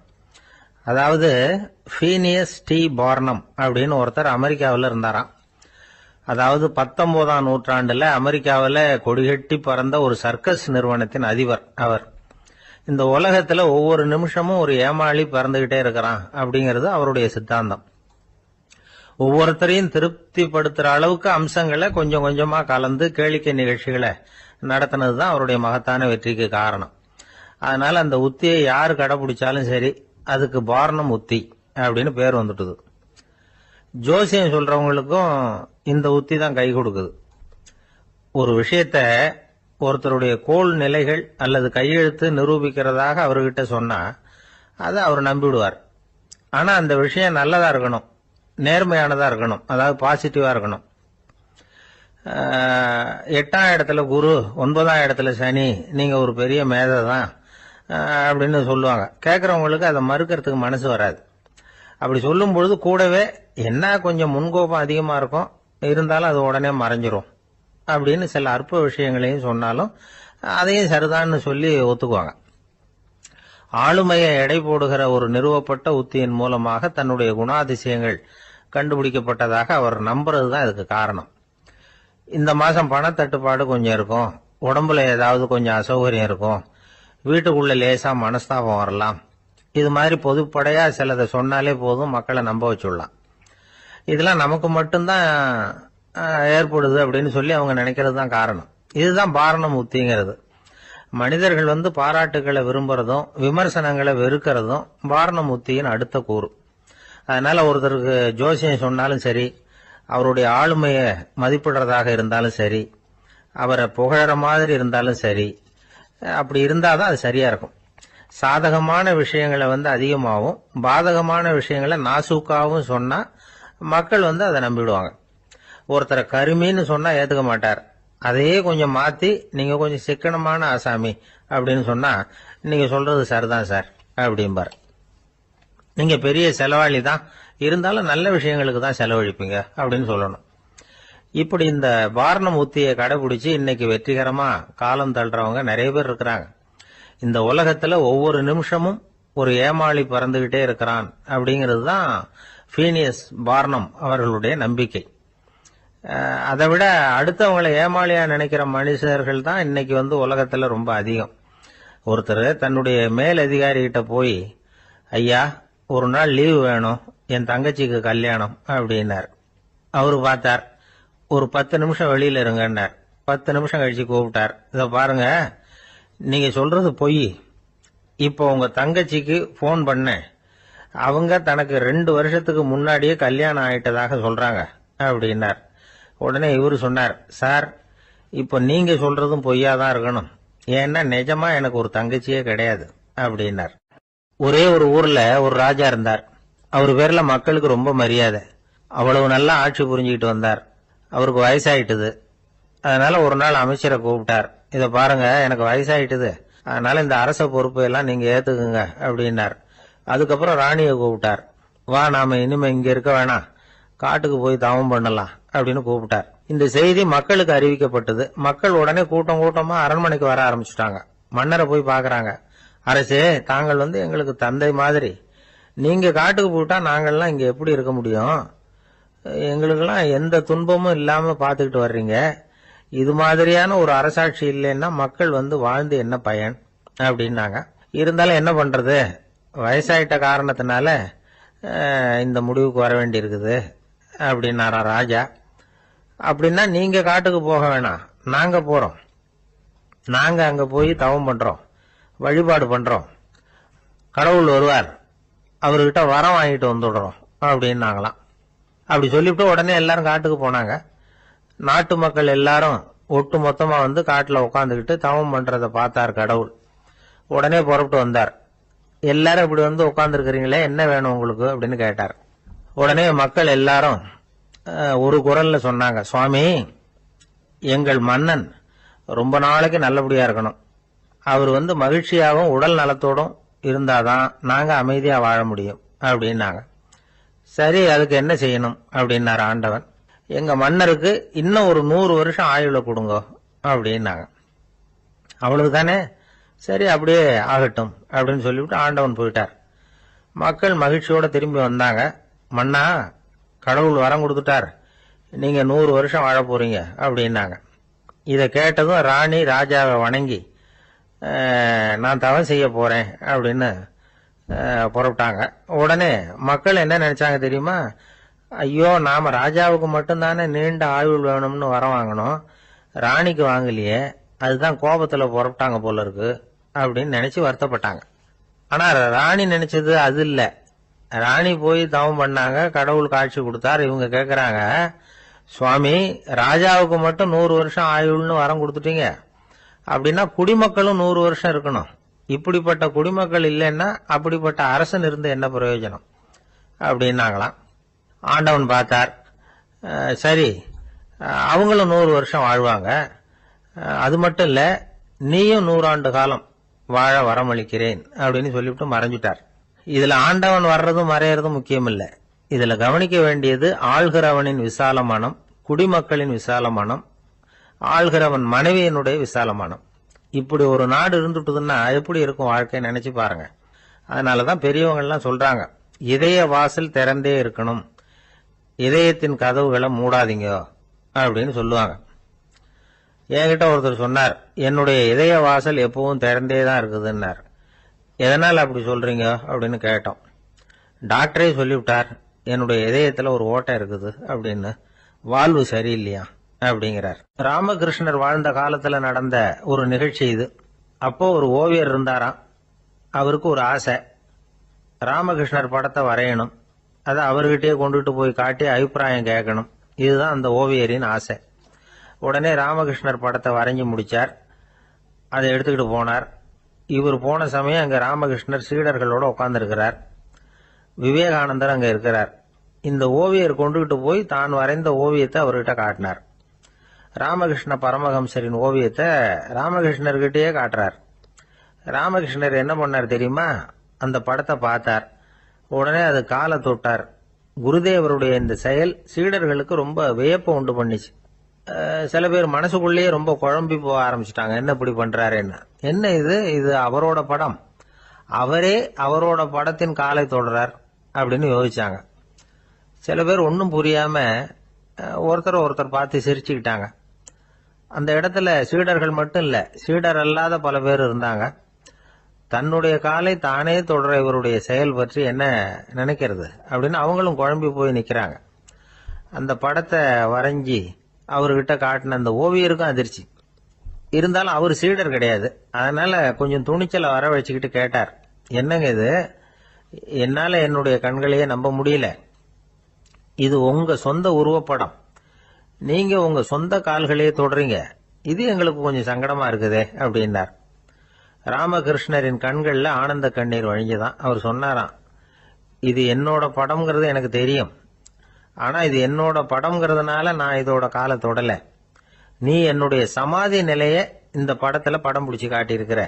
அதாவது ஃபீனியஸ் டி பார்னம் அப்படின்னு ஒருத்தர் அமெரிக்காவில் இருந்தாராம். அதாவது 19ஆம் நூற்றாண்டுல அமெரிக்காவில் கொடிகட்டி பறந்த ஒரு சர்க்கஸ் நிறுவனத்தின் அதிபர் அவர். இந்த உலகத்துல ஒவ்வொரு நிமிஷமும் ஒரு ஏமாளி பறந்துகிட்டே இருக்கிறான் அப்படிங்கிறது அவருடைய சித்தாந்தம். ஒவ்வொருத்தரையும் திருப்திப்படுத்துற அளவுக்கு அம்சங்களை கொஞ்சம் கொஞ்சமா கலந்து கேளிக்கை நிகழ்ச்சிகளை நடத்தினதுதான் அவருடைய மகத்தான வெற்றிக்கு காரணம். அதனால அந்த உத்தியை யாரு கடைபிடிச்சாலும் சரி, அதுக்கு பார்னம் உத்தி அப்படின்னு பேர் வந்துட்டுது. ஜோசியம் சொல்றவங்களுக்கும் இந்த உத்தி தான் கை கொடுக்குது. ஒரு விஷயத்த ஒருத்தருடைய கோள் நிலைகள் அல்லது கையெழுத்து நிரூபிக்கிறதாக அவர்கிட்ட சொன்னா அதை அவர் நம்பிவிடுவார். ஆனா அந்த விஷயம் நல்லதா இருக்கணும், நேர்மையானதா இருக்கணும், அதாவது பாசிட்டிவா இருக்கணும். 8ஆம் இடத்துல குரு, 9ஆம் இடத்துல சனி, நீங்க ஒரு பெரிய மேதை தான் அப்படின்னு சொல்லுவாங்க. கேட்கறவங்களுக்கு அதை மறுக்கிறதுக்கு மனசு வராது. அப்படி சொல்லும் பொழுது கூடவே என்ன கொஞ்சம் முன்கோபம் அதிகமா இருக்கும், இருந்தாலும் அது உடனே மறைஞ்சிரும் அப்படின்னு சில அற்ப விஷயங்களையும் சொன்னாலும் அதையும் சரிதான்னு சொல்லி ஒத்துக்குவாங்க. ஆளுமையை எடை போடுகிற ஒரு நிறுவப்பட்ட உத்தியின் மூலமாக தன்னுடைய குணாதிசயங்கள் கண்டுபிடிக்கப்பட்டதாக அவர் நம்புறதுதான் இதுக்கு காரணம். இந்த மாசம் பணத்தட்டுப்பாடு கொஞ்சம் இருக்கும், உடம்புல ஏதாவது கொஞ்சம் அசௌகரியம் இருக்கும், வீட்டுக்குள்ள லேசா மனஸ்தாபம் வரலாம், இது மாதிரி பொதுப்படையா சிலதை சொன்னாலே போதும், மக்களை நம்ப வச்சுடலாம். இதெல்லாம் நமக்கு மட்டும்தான் ஏற்படுது அப்படின்னு சொல்லி அவங்க நினைக்கிறது தான் காரணம். இதுதான் பார்னம் உத்திங்கிறது. மனிதர்கள் பாராட்டுகளை விரும்புறதும் விமர்சனங்களை வெறுக்கிறதும் பார்னம் உத்தியின் அடுத்த கூறு. அதனால ஒருத்தருக்கு ஜோசியம் சொன்னாலும் சரி, அவருடைய ஆளுமையை மதிப்பிடுறதாக இருந்தாலும் சரி, அவரை புகழற மாதிரி இருந்தாலும் சரி, அப்படி இருந்தாதான் அது சரியா இருக்கும். சாதகமான விஷயங்களை அதிகமாகவும் பாதகமான விஷயங்களை நாசூக்காவும் சொன்னா மக்கள் அதை நம்பிடுவாங்க. ஒருத்தரை கருமின்னு சொன்னா ஏத்துக்க மாட்டார். அதையே கொஞ்சம் மாத்தி நீங்க கொஞ்சம் சிக்கனமான ஆசாமி அப்படின்னு சொன்னா நீங்க சொல்றது சரிதான் சார் அப்படிம்பார். நீங்க பெரிய செலவாளி தான், இருந்தாலும் நல்ல விஷயங்களுக்கு தான் செலவழிப்பீங்க அப்படின்னு சொல்லணும். இப்படி இந்த பார்னம் உத்தியை கடைபிடிச்சு இன்னைக்கு வெற்றிகரமா காலம் தள்ளுறவங்க நிறைய பேர் இருக்கிறாங்க. இந்த உலகத்துல ஒவ்வொரு நிமிஷமும் ஒரு ஏமாளி பறந்துகிட்டே இருக்கிறான் அப்படிங்கிறது தான் ஃபீனியஸ் பார்னம் அவர்களுடைய நம்பிக்கை. அதை விட அடுத்தவங்களை ஏமாளியா நினைக்கிற மனுஷர்கள் தான் இன்னைக்கு உலகத்துல ரொம்ப அதிகம். ஒருத்தர் தன்னுடைய மேல் அதிகாரிகிட்ட போய், ஐயா ஒரு நாள் லீவு வேணும், என் தங்கச்சிக்கு கல்யாணம் அப்படின்னார். அவரு பார்த்தார், ஒரு 10 நிமிஷம் வெளியில இருங்கன்னார். 10 நிமிஷம் கழிச்சு கூப்பிட்டார், இத பாருங்க நீங்க சொல்றது பொய், இப்போ உங்க தங்கச்சிக்கு போன் பண்ணேன், அவங்க தனக்கு 2 வருஷத்துக்கு முன்னாடியே கல்யாணம் ஆயிட்டதாக சொல்றாங்க அப்படின்னார். உடனே இவரு சொன்னார், சார் இப்போ நீங்க சொல்றதும் பொய்யாதான் இருக்கணும், ஏன்னா நிஜமா எனக்கு ஒரு தங்கச்சியே கிடையாது அப்படின்னார். ஒரே ஒரு ஊர்ல ஒரு ராஜா இருந்தார். அவர் பேர்ல மக்களுக்கு ரொம்ப மரியாதை. அவ்வளவு நல்லா ஆட்சி புரிஞ்சுக்கிட்டு வந்தார். அவருக்கு வயசாயிட்டுது. அதனால ஒரு நாள் அமைச்சரை கூப்பிட்டார், இத பாருங்க எனக்கு வயசாயிட்டுது, அதனால இந்த அரச பொறுப்பை எல்லாம் நீங்க ஏத்துக்குங்க அப்படின்னார். அதுக்கப்புறம் ராணியை கூப்பிட்டார், வா நாம இனிமே இங்க இருக்க வேணாம், காட்டுக்கு போய் தவம் பண்ணலாம் அப்படின்னு கூப்பிட்டார். இந்த செய்தி மக்களுக்கு அறிவிக்கப்பட்டது. மக்கள் உடனே கூட்டம் கூட்டமா அரண்மனைக்கு வர ஆரம்பிச்சுட்டாங்க. மன்னரை போய் பாக்குறாங்க. அரசே, தாங்கள் எங்களுக்கு தந்தை மாதிரி, நீங்க காட்டுக்கு போயிட்டா நாங்கள்லாம் இங்க எப்படி இருக்க முடியும், எங்களுக்கெல்லாம் எந்த துன்பமும் இல்லாம பாத்துக்கிட்டு வர்றீங்க, இது மாதிரியான ஒரு அரசாட்சி இல்லைன்னா மக்கள் வாழ்ந்து என்ன பயன் அப்படின்னாங்க. இருந்தாலும் என்ன பண்றது, வயசாயிட்ட காரணத்தினால இந்த முடிவுக்கு வர வேண்டி இருக்குது அப்படின்னாரா ராஜா. அப்படின்னா நீங்க காட்டுக்கு போக வேணாம், நாங்க போறோம். நாங்க அங்க போய் தவம் பண்றோம், வழிபாடு பண்றோம், கடவுள் வருவார், அவர்கிட்ட வரம் வாங்கிட்டு வந்துடுறோம் அப்படின்னாங்களாம். அப்படி சொல்லிவிட்டு உடனே எல்லாரும் காட்டுக்கு போனாங்க. நாட்டு மக்கள் எல்லாரும் ஒட்டு மொத்தமா வந்து காட்டுல உட்காந்துக்கிட்டு தவம் பண்றத பார்த்தார் கடவுள். உடனே புறப்பட்டு வந்தார். எல்லாரும் இப்படி வந்து உட்கார்ந்துருக்கிறீங்களே, என்ன வேணும் உங்களுக்கு அப்படின்னு கேட்டார். உடனே மக்கள் எல்லாரும் ஒரு குரல்ல சொன்னாங்க, சுவாமி, எங்கள் மன்னன் ரொம்ப நாளைக்கு நல்லபடியா இருக்கணும், அவர் வந்து மகிழ்ச்சியாகவும் உடல் நலத்தோடும் இருந்தாதான் நாங்க அமைதியா வாழ முடியும் அப்படின்னாங்க. சரி, அதுக்கு என்ன செய்யணும் அப்படின்னாரு ஆண்டவன். எங்க மன்னருக்கு இன்னும் ஒரு 100 வருஷம் ஆயுள கொடுங்க அப்படின்னாங்க. அவ்வளவுதானே, சரி அப்படியே ஆகட்டும் அப்படின்னு சொல்லிவிட்டு ஆண்டவன் போயிட்டார். மக்கள் மகிழ்ச்சியோட திரும்பி வந்தாங்க. மன்னா, கடவுள் வரம் கொடுத்துட்டார், நீங்க 100 வருஷம் வாழ போறீங்க அப்படின்னாங்க. இதை கேட்டதும் ராணி ராஜாவை வணங்கி நான் தவம் செய்ய போறேன் அப்படின்னு புறப்பட்டாங்க. உடனே மக்கள் என்ன நினைச்சாங்க தெரியுமா? ஐயோ, நாம ராஜாவுக்கு மட்டும்தானே நீண்ட ஆயுள் வேணும்னு வரம் வாங்கணும், ராணிக்கு வாங்கலையே, அதுதான் கோபத்துல புறப்பட்டாங்க போல இருக்கு அப்படின்னு நினைச்சு வருத்தப்பட்டாங்க. ஆனா ராணி நினைச்சது அது இல்ல. ராணி போய் தவம் பண்ணாங்க, கடவுள் காட்சி கொடுத்தார். இவங்க கேக்குறாங்க, சுவாமி, ராஜாவுக்கு மட்டும் 100 வருஷம் ஆயுள்னு வரம் கொடுத்துட்டீங்க, அப்படின்னா குடிமக்களும் 100 வருஷம் இருக்கணும். இப்படிப்பட்ட குடிமக்கள் இல்லைன்னா அப்படிப்பட்ட அரசன் இருந்து என்ன பிரயோஜனம் அப்படின்னாங்களாம். ஆண்டவன் பார்த்தார், சரி அவங்களும் 100 வருஷம் வாழ்வாங்க, அது மட்டும் இல்ல நீயும் 100 ஆண்டு காலம் வாழ வரமளிக்கிறேன் அப்படின்னு சொல்லிவிட்டு மறைஞ்சிட்டார். இதுல ஆண்டவன் வர்றதும் மறையறதும் முக்கியம் இல்ல. இதுல கவனிக்க வேண்டியது ஆள்கிறவனின் விசாலமானம், குடிமக்களின் விசாலமானம், ஆள்கிறவன் மனைவியினுடைய விசாலமானம். இப்படி ஒரு நாடு இருந்துட்டுதுன்னா எப்படி இருக்கும் வாழ்க்கை நினைச்சு பாருங்க. அதனாலதான் பெரியவங்க எல்லாம் சொல்றாங்க, இதய வாசல் திறந்தே இருக்கணும், இதயத்தின் கதவுகளை மூடாதீங்க அப்படின்னு சொல்லுவாங்க. என்கிட்ட ஒருத்தர் சொன்னார், என்னுடைய இதய வாசல் எப்பவும் திறந்தே தான் இருக்குதுன்னார். எதனால் அப்படி சொல்றீங்க அப்படின்னு கேட்டோம். டாக்டரே சொல்லிவிட்டார், என்னுடைய இதயத்துல ஒரு ஓட்டை இருக்குது அப்படின்னு, வால்வு சரியில்லையா அப்படிங்கிறார். ராமகிருஷ்ணர் வாழ்ந்த காலத்துல நடந்த ஒரு நிகழ்ச்சி இது. அப்போ ஒரு ஓவியர் இருந்தாராம். அவருக்கு ஒரு ஆசை, ராமகிருஷ்ணர் படத்தை வரையணும், அதை அவர்கிட்டயே கொண்டுட்டு போய் காட்டி அபிப்பிராயம் கேட்கணும். இதுதான் அந்த ஓவியரின் ஆசை. உடனே ராமகிருஷ்ணர் படத்தை வரைஞ்சி முடிச்சார். அதை எடுத்துக்கிட்டு போனார். இவர் போன சமயம் அங்க ராமகிருஷ்ணர் சீடர்களோட உட்கார்ந்துருக்கிறார். விவேகானந்தர் அங்க இருக்கிறார். இந்த ஓவியர் கொண்டுகிட்டு போய் தான் வரைந்த ஓவியத்தை அவர்கிட்ட காட்டினார். ராமகிருஷ்ண பரமஹம்சரின் ஓவியத்தை ராமகிருஷ்ணர்கிட்டயே காட்டுறார். ராமகிருஷ்ணர் என்ன பண்ணார் தெரியுமா? அந்த படத்தை பார்த்தார். உடனே அது காலை தொட்டார். குருதேவருடைய இந்த செயல் சீடர்களுக்கு ரொம்ப வியப்பை உண்டு பண்ணிச்சு. சில பேர் மனசுக்குள்ளேயே ரொம்ப குழம்பி போக ஆரம்பிச்சிட்டாங்க, என்ன இப்படி பண்றாரு, என்ன இது அவரோட படம், அவரே அவரோட படத்தின் காலை தொடுறார் அப்படின்னு யோசிச்சாங்க. சில பேர் ஒன்னும் புரியாம ஒருத்தர் பார்த்து சிரிச்சுக்கிட்டாங்க. அந்த இடத்துல சீடர்கள் மட்டும் இல்ல, சீடர் அல்லாத பல பேர் இருந்தாங்க. தன்னுடைய காலை தானே தொடர இவருடைய செயல் பற்றி என்ன நினைக்கிறது அப்படின்னு அவங்களும் குழம்பி போய் நிக்கிறாங்க. அந்த படத்தை வரைஞ்சி அவர்கிட்ட காட்டின அந்த ஓவியருக்கும் அதிர்ச்சி. இருந்தாலும் அவர் சீடர் கிடையாது. அதனால கொஞ்சம் துணிச்சலை வர வச்சுக்கிட்டு கேட்டார், என்னங்க இது, என்னால என்னுடைய கண்களையே நம்ப முடியல, இது உங்க சொந்த உருவப்படம், நீங்க உங்க சொந்த கால்களையே தொடறீங்க, இது எங்களுக்கு கொஞ்சம் சங்கடமா இருக்குதே அப்படின்னார். ராமகிருஷ்ணரின் கண்கள்ல ஆனந்த கண்ணீர் வழிஞ்சுதான். அவர் சொன்னாராம், இது என்னோட படம்ங்கிறது எனக்கு தெரியும், ஆனா இது என்னோட படம்ங்கிறதுனால நான் இதோட காலை தொடல, நீ என்னுடைய சமாதி நிலைய இந்த படத்துல படம் பிடிச்சு காட்டியிருக்கிற,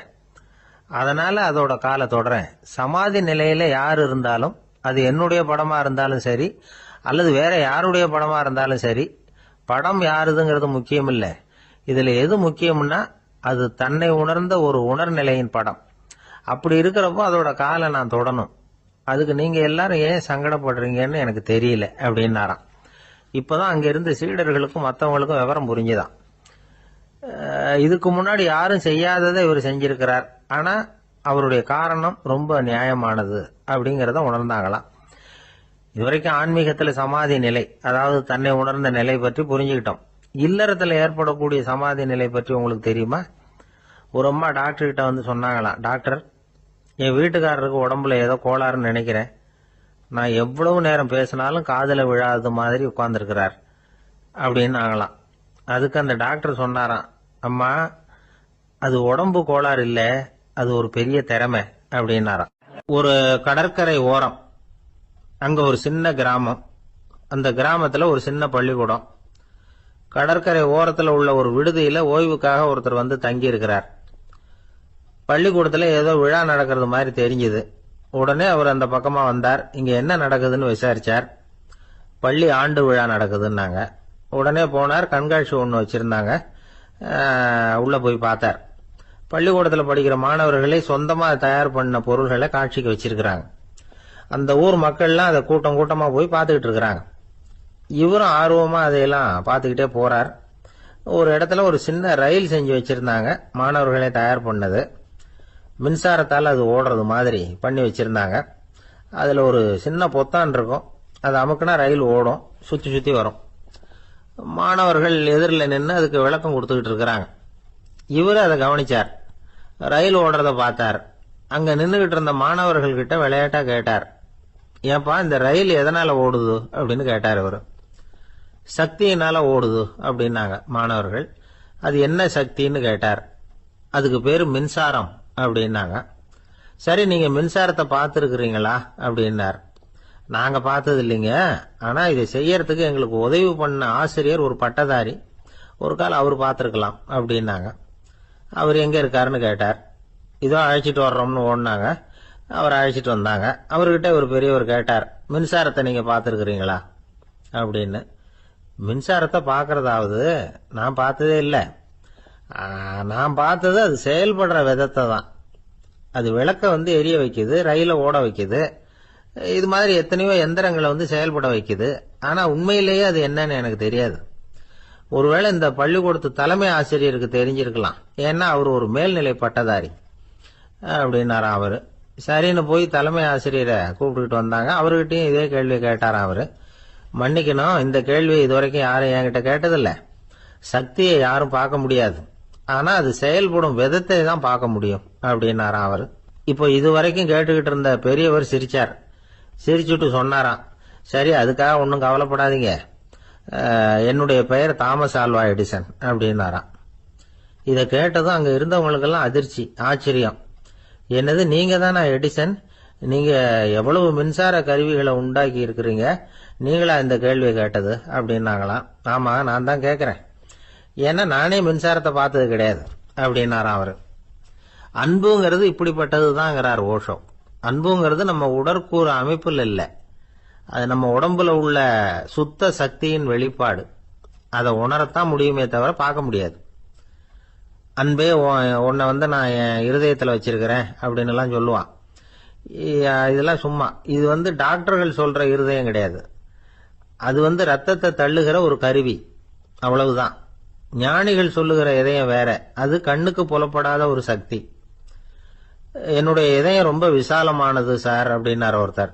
அதனால அதோட காலை தொடறேன். சமாதி நிலையில யார் இருந்தாலும், அது என்னுடைய படமா இருந்தாலும் சரி அல்லது வேற யாருடைய படமா இருந்தாலும் சரி, படம் யாருதுங்கிறது முக்கியம் இல்ல. இதுல எது முக்கியம்னா அது தன்னை உணர்ந்த ஒரு உணர்நிலையின் படம். அப்படி இருக்கிறப்போ அதோட காலை நான் தொடணும். அதுக்கு நீங்க எல்லாரும் ஏன் சங்கடப்படுறீங்கன்னு எனக்கு தெரியல அப்படின்னாராம். இப்பதான் அங்க இருந்து சீடர்களுக்கும் மற்றவங்களுக்கும் விவரம் புரிஞ்சுதான். இதுக்கு முன்னாடி யாரும் செய்யாததை இவர் செஞ்சிருக்கிறார், ஆனா அவருடைய காரணம் ரொம்ப நியாயமானது அப்படிங்கறத உணர்ந்தாங்களாம். இதுவரைக்கும் ஆன்மீகத்துல சமாதி நிலை, அதாவது தன்னை உணர்ந்த நிலை பற்றி புரிஞ்சுக்கிட்டோம். இல்லறத்துல ஏற்படக்கூடிய சமாதி நிலை பற்றி உங்களுக்கு தெரியுமா? ஒரு அம்மா டாக்டர் கிட்ட வந்து சொன்னாங்களாம், டாக்டர், என் வீட்டுக்காரருக்கு உடம்புல ஏதோ கோளாறுன்னு நினைக்கிறேன். நான் எவ்வளவு நேரம் பேசினாலும் காதுல விழாதது மாதிரி உட்கார்ந்துருக்கிறார் அப்படின்னு ஆகலாம். அதுக்கு அந்த டாக்டர் சொன்னாராம், அம்மா, அது உடம்பு கோளாறு இல்ல, அது ஒரு பெரிய திறமை அப்படின்னாராம். ஒரு கடற்கரை ஓரம், அங்க ஒரு சின்ன கிராமம். அந்த கிராமத்துல ஒரு சின்ன பள்ளிக்கூடம். கடற்கரை ஓரத்துல உள்ள ஒரு விடுதியில ஓய்வுக்காக ஒருத்தர் வந்து தங்கி இருக்கிறார். பள்ளிக்கூடத்துல ஏதோ விழா நடக்கிறது மாதிரி தெரிஞ்சது. உடனே அவர் அந்த பக்கமா வந்தார். இங்க என்ன நடக்குதுன்னு விசாரிச்சார். பள்ளி ஆண்டு விழா நடக்குதுன்னாங்க. உடனே போனார். கண்காட்சி ஒன்று வச்சிருந்தாங்க. உள்ள போய் பார்த்தார். பள்ளிக்கூடத்தில் படிக்கிற மாணவர்களை சொந்தமா தயார் பண்ண பொருள்களை காட்சிக்கு வச்சிருக்கிறாங்க. அந்த ஊர் மக்கள்லாம் அதை கூட்டம் கூட்டமா போய் பார்த்துக்கிட்டு இருக்கிறாங்க. இவரும் ஆர்வமா அதையெல்லாம் பார்த்துக்கிட்டே போறார். ஒரு இடத்துல ஒரு சின்ன ரயில் செஞ்சு வச்சிருந்தாங்க, மாணவர்களை தயார் பண்ணது. மின்சாரத்தால் அது ஓடுறது மாதிரி பண்ணி வச்சிருந்தாங்க. அதுல ஒரு சின்ன பொத்தான் இருக்கும், அது அமுக்குனா ரயில் ஓடும், சுத்தி சுத்தி வரும். மாணவர்கள் எதிரில் நின்று அதுக்கு விளக்கம் கொடுத்துக்கிட்டு இருக்கிறாங்க. இவரு அதை கவனிச்சார். ரயில் ஓடுறத பார்த்தார். அங்க நின்றுகிட்டு இருந்த மாணவர்கள் கிட்ட விளையாட்டா கேட்டார், ஏன்பா இந்த ரயில் எதனால ஓடுது அப்படின்னு கேட்டார். இவரு, சக்தியினால ஓடுது அப்படின்னாங்க மாணவர்கள். அது என்ன சக்தின்னு கேட்டார். அதுக்கு பேரு மின்சாரம் அப்படின்னாங்க. சரி, நீங்க மின்சாரத்தை பார்த்துருக்கிறீங்களா அப்படின்னார். நாங்க பார்த்தது இல்லைங்க, ஆனா இதை செய்யறதுக்கு எங்களுக்கு உதவி பண்ண ஆசிரியர் ஒரு பட்டதாரி, ஒரு கால் அவர் பார்த்துருக்கலாம் அப்படின்னாங்க. அவர் எங்க இருக்காருன்னு கேட்டார். இதோ அழைச்சிட்டு வர்றோம்னு ஓடினாங்க. அவர் அழைச்சிட்டு வந்தாங்க. அவர்கிட்ட ஒரு பெரியவர் கேட்டார், மின்சாரத்தை நீங்க பார்த்துருக்கிறீங்களா அப்படின்னு. மின்சாரத்தை பார்க்கறதாவது நான் பார்த்ததே இல்லை. நான் பார்த்தது அது செயல்படுற விதத்தை தான். அது விளக்க வந்து எரிய வைக்குது, ரயில ஓட வைக்குது, இது மாதிரி எத்தனையோ எந்திரங்களை வந்து செயல்பட வைக்குது. ஆனா உண்மையிலேயே அது என்னன்னு எனக்கு தெரியாது. ஒருவேளை இந்த பள்ளிக்கூடத்து தலைமை ஆசிரியருக்கு தெரிஞ்சிருக்கலாம், ஏன்னா அவர் ஒரு மேல்நிலை பட்டதாரி அப்படின்னாராம் அவரு. சரின்னு போய் தலைமை ஆசிரியரை கூப்பிட்டுக்கிட்டு வந்தாங்க. அவர்கிட்டயும் இதே கேள்வி கேட்டாராம் அவரு. மன்னிக்கணும், இந்த கேள்வி இதுவரைக்கும் யாரும் என்கிட்ட கேட்டதில்லை. சக்தியை யாரும் பார்க்க முடியாது, ஆனா அது செயல்படும் விதத்தை தான் பார்க்க முடியும் அப்படின்னாராம் அவரு. இப்போ இதுவரைக்கும் கேட்டுக்கிட்டு இருந்த பெரியவர் சிரிச்சார். சிரிச்சுட்டு சொன்னாராம், சரி, அதுக்காக ஒன்றும் கவலைப்படாதீங்க, என்னுடைய பெயர் தாமஸ் ஆல்வா எடிசன் அப்படின்னாராம். இதை கேட்டதும் அங்க இருந்தவங்களுக்கெல்லாம் அதிர்ச்சி, ஆச்சரியம். என்னது, நீங்க தானா எடிசன்? நீங்க எவ்வளவு மின்சார கருவிகளை உண்டாக்கி இருக்கிறீங்க, நீங்களா இந்த கேள்வியை கேட்டது அப்படின்னாங்களாம். ஆமா, நான் தான் கேட்கிறேன், ஏன்னா நானே மின்சாரத்தை பார்த்தது கிடையாது அப்படின்னாராம் அவரு. அன்புங்கிறது இப்படிப்பட்டதுதாங்கிறார் ஓஷோ. அன்புங்கிறது நம்ம உடற்கூறு அமைப்புல இல்லை, அது நம்ம உடம்புல உள்ள சுத்த சக்தியின் வெளிப்பாடு. அதை உணரத்தான் முடியுமே தவிர பார்க்க முடியாது. அன்பே உன்னை வந்து நான் என் இருதயத்தில் வச்சிருக்கிறேன் அப்படின்னு எல்லாம் சொல்லுவான். இதெல்லாம் சும்மா. இது வந்து டாக்டர்கள் சொல்ற இருதயம் கிடையாது. அது வந்து ரத்தத்தை தள்ளுகிற ஒரு கருவி, அவ்வளவுதான். ஞானிகள் சொல்லுகிற இதயம் வேற, அது கண்ணுக்கு புலப்படாத ஒரு சக்தி. என்னுடைய இதயம் ரொம்ப விசாலமானது சார் அப்படின்னார் ஒருத்தர்.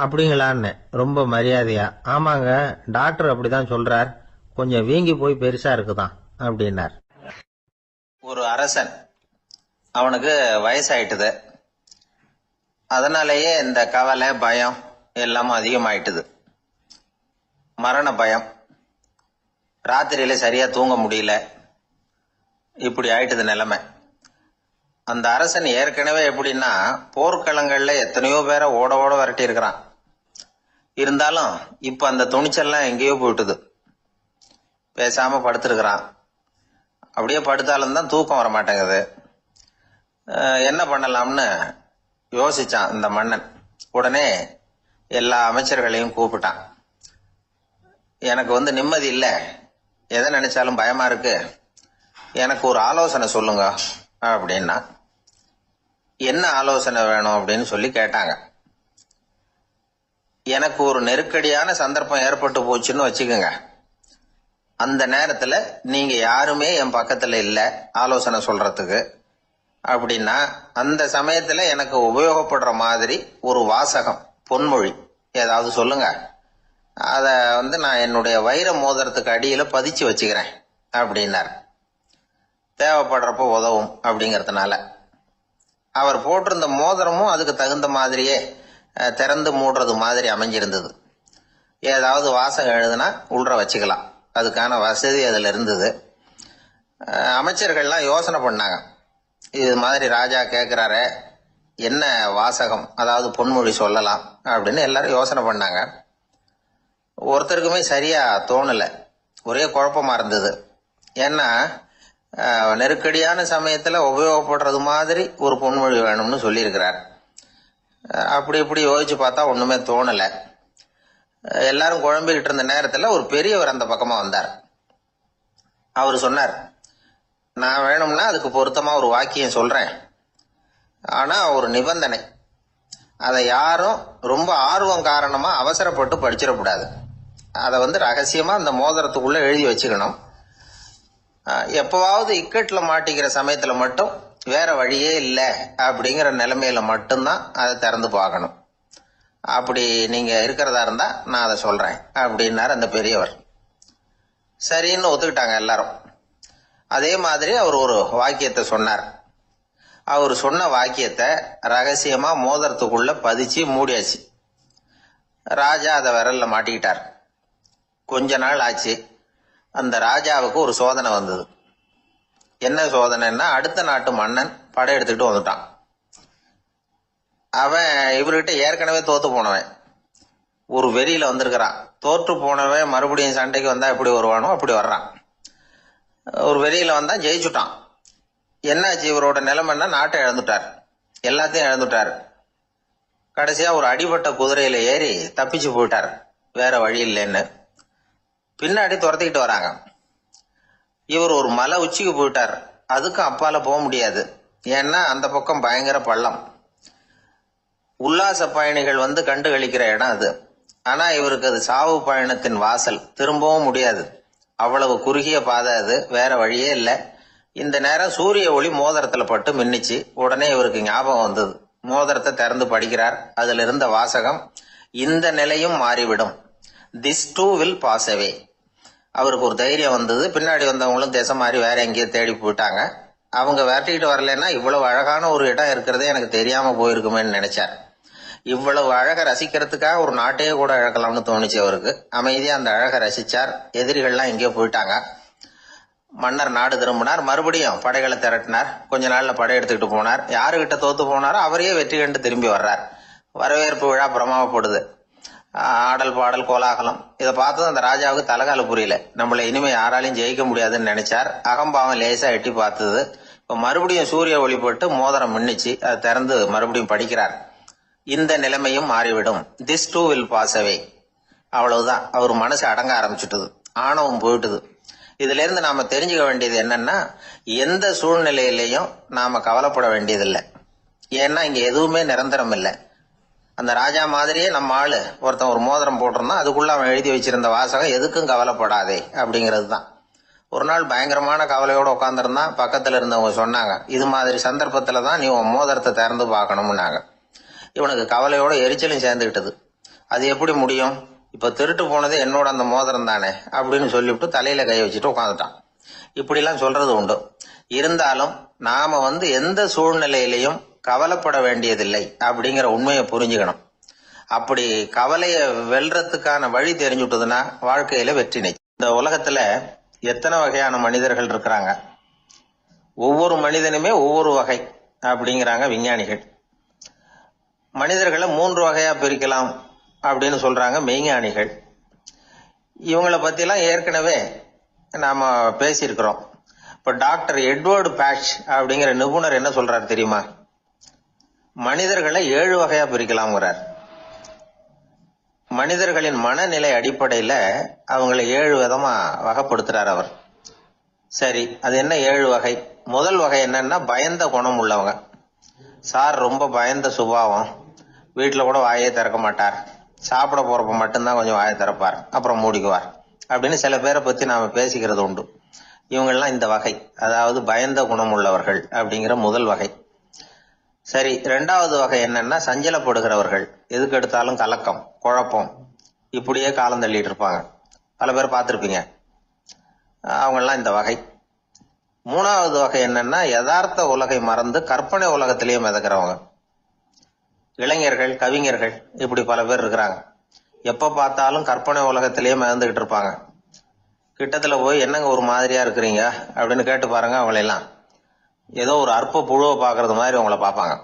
அப்படிங்களான்னு ரொம்ப மரியாதையா, ஆமாங்க, டாக்டர் அப்படிதான் சொல்றார், கொஞ்சம் வீங்கி போய் பெருசா இருக்குதான் அப்படின்னார். ஒரு அரசன், அவனுக்கு வயசாயிட்டுது. அதனாலேயே இந்த கவலை, பயம் எல்லாமும் அதிகமாயிட்டுது. மரண பயம், ராத்திரியில சரியா தூங்க முடியல, இப்படி ஆயிட்டுது நிலைமை. அந்த அரசன் ஏற்கனவே எப்படின்னா, போர்க்களங்கள்ல எத்தனையோ பேரை ஓட ஓட விரட்டி இருக்கிறான். இருந்தாலும் இப்ப அந்த துணிச்சல்லாம் எங்கேயோ போயிட்டுது. பேசாம படுத்திருக்கிறான். அப்படியே படுத்தாலும் தான் தூக்கம் வர மாட்டேங்குது. என்ன பண்ணலாம்னு யோசிச்சான் இந்த மன்னன். உடனே எல்லா அமைச்சர்களையும் கூப்பிட்டான். எனக்கு வந்து நிம்மதி இல்லை, எதை நினைச்சாலும் பயமா இருக்கு, எனக்கு ஒரு ஆலோசனை சொல்லுங்க அப்படின்னா. என்ன ஆலோசனை வேணும் அப்படின்னு சொல்லி கேட்டாங்க. எனக்கு ஒரு நெருக்கடியான சந்தர்ப்பம் ஏற்பட்டு போச்சுன்னு வச்சுக்கோங்க. அந்த நேரத்துல நீங்க யாருமே என் பக்கத்துல இல்ல ஆலோசனை சொல்றதுக்கு அப்படின்னா, அந்த சமயத்துல எனக்கு உபயோகப்படுற மாதிரி ஒரு வாசகம், பொன்மொழி ஏதாவது சொல்லுங்க, அதை நான் என்னுடைய வைர மோதிரத்துக்கு அடியில பதிச்சு வச்சுக்கிறேன் அப்படின்னார். தேவைப்படுறப்போ உதவும் அப்படிங்கறதுனால. அவர் போட்டிருந்த மோதிரமும் அதுக்கு தகுந்த மாதிரியே திறந்து மூடுறது மாதிரி அமைஞ்சிருந்தது. ஏதாவது வாசகம் எழுதுனா உள்ற வச்சுக்கலாம், அதுக்கான வசதி அதுல இருந்தது. அமைச்சர்கள்லாம் யோசனை பண்ணாங்க, இது மாதிரி ராஜா கேட்கிறாரு, என்ன வாசகம், அதாவது பொன்மொழி சொல்லலாம் அப்படின்னு எல்லாரும் யோசனை பண்ணாங்க. ஒருத்தருக்குமே சரியா தோணல, ஒரே குழப்பமா இருந்தது. ஏன்னா நெருக்கடியான சமயத்துல உபயோகப்படுறது மாதிரி ஒரு பொன்மொழி வேணும்னு சொல்லியிருக்கிறார். அப்படி இப்படி யோசிச்சு பார்த்தா ஒண்ணுமே தோணல. எல்லாரும் குழம்பிக்கிட்டு இருந்த நேரத்துல ஒரு பெரியவர் அந்த பக்கமா வந்தார். அவர் சொன்னார், நான் வேணும்னா அதுக்கு பொருத்தமா ஒரு வாக்கியம் சொல்றேன், ஆனா ஒரு நிபந்தனை. அதை யாரும் ரொம்ப ஆர்வம் காரணமா அவசரப்பட்டு படிச்சிடக்கூடாது. அதை ரகசியமா அந்த மோதிரத்துக்குள்ள எழுதி வச்சுக்கணும். எப்பவாவது இக்கட்ல மாட்டிக்கிற சமயத்துல மட்டும் வேற வழியே இல்லை அப்படிங்கிற நிலைமையில மட்டும்தான் அதை திறந்து பார்க்கணும். அப்படி நீங்க இருக்கிறதா இருந்தா நான் அதை சொல்றேன் அப்படின்னாரு அந்த பெரியவர். சரின்னு ஒத்துக்கிட்டாங்க எல்லாரும். அதே மாதிரி அவர் ஒரு வாக்கியத்தை சொன்னார். அவர் சொன்ன வாக்கியத்தை ரகசியமா மோதிரத்துக்குள்ள பதிச்சு மூடியாச்சு. ராஜா அதை விரல்ல மாட்டிக்கிட்டார். கொஞ்ச நாள் ஆச்சு. அந்த ராஜாவுக்கு ஒரு சோதனை வந்தது. என்ன சோதனைன்னா, அடுத்த நாட்டு மன்னன் படையெடுத்துக்கிட்டு வந்துட்டான். அவன் இவர்கிட்ட ஏற்கனவே தோத்து போனவன், ஒரு வெறியில வந்திருக்கிறான். தோற்று போனவன் மறுபடியும் சண்டைக்கு வந்தா எப்படி வருவானோ அப்படி வர்றான். ஒரு வெறியில வந்தா ஜெயிச்சுட்டான். என்னாச்சு இவரோட நிலைமைன்னா, நாட்டை இழந்துட்டார், எல்லாத்தையும் இழந்துட்டார். கடைசியா ஒரு அடிபட்ட குதிரையில ஏறி தப்பிச்சு போயிட்டார், வேற வழி இல்லைன்னு. பின்னாடி துரத்திக்கிட்டு வராங்க. இவர் ஒரு மலை உச்சிக்கு போயிட்டார், அதுக்கும் அப்பால போக முடியாது. ஏன்னா அந்த பக்கம் பயங்கர பள்ளம். உல்லாச பயணிகள் கண்டு கழிக்கிற இடம் அது. ஆனா இவருக்கு அது சாவு பயணத்தின் வாசல், திரும்பவும் முடியாது. அவ்வளவு குறுகிய பாதை அது, வேற வழியே இல்லை. இந்த நேரம் சூரிய ஒளி மோதிரத்துல பட்டு மின்னிச்சு. உடனே இவருக்கு ஞாபகம் வந்தது. மோதிரத்தை திறந்து படிக்கிறார். அதுல இருந்த வாசகம், இந்த நிலையும் மாறிவிடும், this too will pass away. அவருக்கு ஒரு தைரியம் வந்தது. பின்னாடி வந்தவங்களும் திசை மாறி வேற எங்கேயோ தேடி போயிட்டாங்க. அவங்க விரட்டிக்கிட்டு வரலன்னா இவ்வளவு அழகான ஒரு இடம் இருக்கிறதே எனக்கு தெரியாம போயிருக்குமேன்னு நினைச்சார். இவ்வளவு அழகை ரசிக்கிறதுக்காக ஒரு நாட்டையே கூட இழக்கலாம்னு தோணுச்சு அவருக்கு. அமைதியா அந்த அழகை ரசிச்சார். எதிரிகள்லாம் எங்கேயோ போயிட்டாங்க. மன்னர் நாடு திரும்பினார். மறுபடியும் படைகளை திரட்டினார். கொஞ்ச நாள்ல படை எடுத்துக்கிட்டு போனார். யாருகிட்ட தோத்து போனாரோ அவரையே வெற்றி கண்டு திரும்பி வர்றார். வரவேற்பு விழா பிரமாவப்படுது. ஆடல் பாடல் கோலாகலம். இதை பார்த்ததும் அந்த ராஜாவுக்கு தலைகால புரியல. நம்மள இனிமே யாராலையும் ஜெயிக்க முடியாதுன்னு நினைச்சார். அகம்பாவம் லேசா எட்டி பார்த்தது. இப்ப மறுபடியும் சூரிய ஒளிப்பட்டு மோதிரம் மின்னிச்சு. அதை திறந்து மறுபடியும் படிக்கிறார். இந்த நிலைமையும் மாறிவிடும், this too will pass away. அவ்வளவுதான். அவர் மனசு அடங்க ஆரம்பிச்சுட்டது, ஆணவம் போயிட்டுது. இதுல இருந்து நாம தெரிஞ்சுக்க வேண்டியது என்னன்னா, எந்த சூழ்நிலையிலையும் நாம கவலைப்பட வேண்டியதில்லை. ஏன்னா இங்க எதுவுமே நிரந்தரம் இல்லை. அந்த ராஜா மாதிரியே நம்ம ஆளு ஒருத்தன் ஒரு மோதிரம் போட்டிருந்தான், அதுக்குள்ள அவன் எழுதி வச்சிருந்த வாசகம் எதுக்கும் கவலைப்படாதே அப்படிங்கிறது தான். ஒரு நாள் பயங்கரமான கவலையோட உட்காந்துருந்தான். பக்கத்துல இருந்தவங்க சொன்னாங்க, இது மாதிரி சந்தர்ப்பத்துலதான் நீ உன் மோதிரத்தை திறந்து பார்க்கணும்னாங்க. இவனுக்கு கவலையோட எரிச்சலும் சேர்ந்துகிட்டது. அது எப்படி முடியும், இப்ப திருட்டு போனது என்னோட அந்த மோதிரம் தானே அப்படின்னு சொல்லிவிட்டு தலையில கை வச்சுட்டு உட்காந்துட்டான். இப்படிலாம் சொல்றது உண்டு. இருந்தாலும் நாம எந்த சூழ்நிலையிலையும் கவலைப்பட வேண்டியதில்லை அப்படிங்கிற உண்மையை புரிஞ்சுக்கணும். அப்படி கவலைய வெல்றதுக்கான வழி தெரிஞ்சுட்டதுன்னா வாழ்க்கையில வெற்றி நிச்சயம். இந்த உலகத்துல எத்தனை வகையான மனிதர்கள் இருக்கிறாங்க, ஒவ்வொரு மனிதனுமே ஒவ்வொரு வகை அப்படிங்கிறாங்க விஞ்ஞானிகள். மனிதர்களை 3 வகையா பிரிக்கலாம் அப்படின்னு சொல்றாங்க மெய்ஞானிகள். இவங்களை பத்திலாம் ஏற்கனவே நாம பேசியிருக்கிறோம். இப்ப டாக்டர் எட்வர்டு பேட்ச் அப்படிங்கிற நிபுணர் என்ன சொல்றாரு தெரியுமா? மனிதர்களை 7 வகையா பிரிக்கலாம்ங்கிறார். மனிதர்களின் மனநிலை அடிப்படையில அவங்களை 7 விதமா வகைப்படுத்துறார் அவர். சரி, அது என்ன 7 வகை? முதல் வகை என்னன்னா, பயந்த குணம் உள்ளவங்க. சார் ரொம்ப பயந்த சுபாவம், வீட்டுல கூட வாயே திறக்க மாட்டார், சாப்பிட போறப்ப மட்டும்தான் கொஞ்சம் வாயை திறப்பார், அப்புறம் மூடிக்குவார் அப்படின்னு சில பேரை பத்தி நாம பேசிக்கிறது உண்டு. இவங்கெல்லாம் இந்த வகை, அதாவது பயந்த குணம் உள்ளவர்கள் அப்படிங்கிற முதல் வகை. சரி, ரெண்டாவது வகை என்னன்னா சஞ்சலப்படுகிறவர்கள். எதுக்கு எடுத்தாலும் கலக்கம், குழப்பம், இப்படியே காலம் தள்ளிட்டு இருப்பாங்க. பல பேர் பார்த்துருப்பீங்க. அவங்கெல்லாம் இந்த வகை. மூணாவது வகை என்னன்னா யதார்த்த உலகை மறந்து கற்பனை உலகத்திலேயே மிதக்கிறவங்க. இளைஞர்கள், கவிஞர்கள், இப்படி பல பேர் இருக்கிறாங்க. எப்ப பார்த்தாலும் கற்பனை உலகத்திலேயே மிதந்துகிட்டு இருப்பாங்க. கிட்டத்துல போய் என்னங்க ஒரு மாதிரியா இருக்கிறீங்க அப்படின்னு கேட்டு பாருங்க. அவங்களெல்லாம் ஏதோ ஒரு அற்ப புழுவை பாக்குறது மாதிரி அவங்கள பார்ப்பாங்க.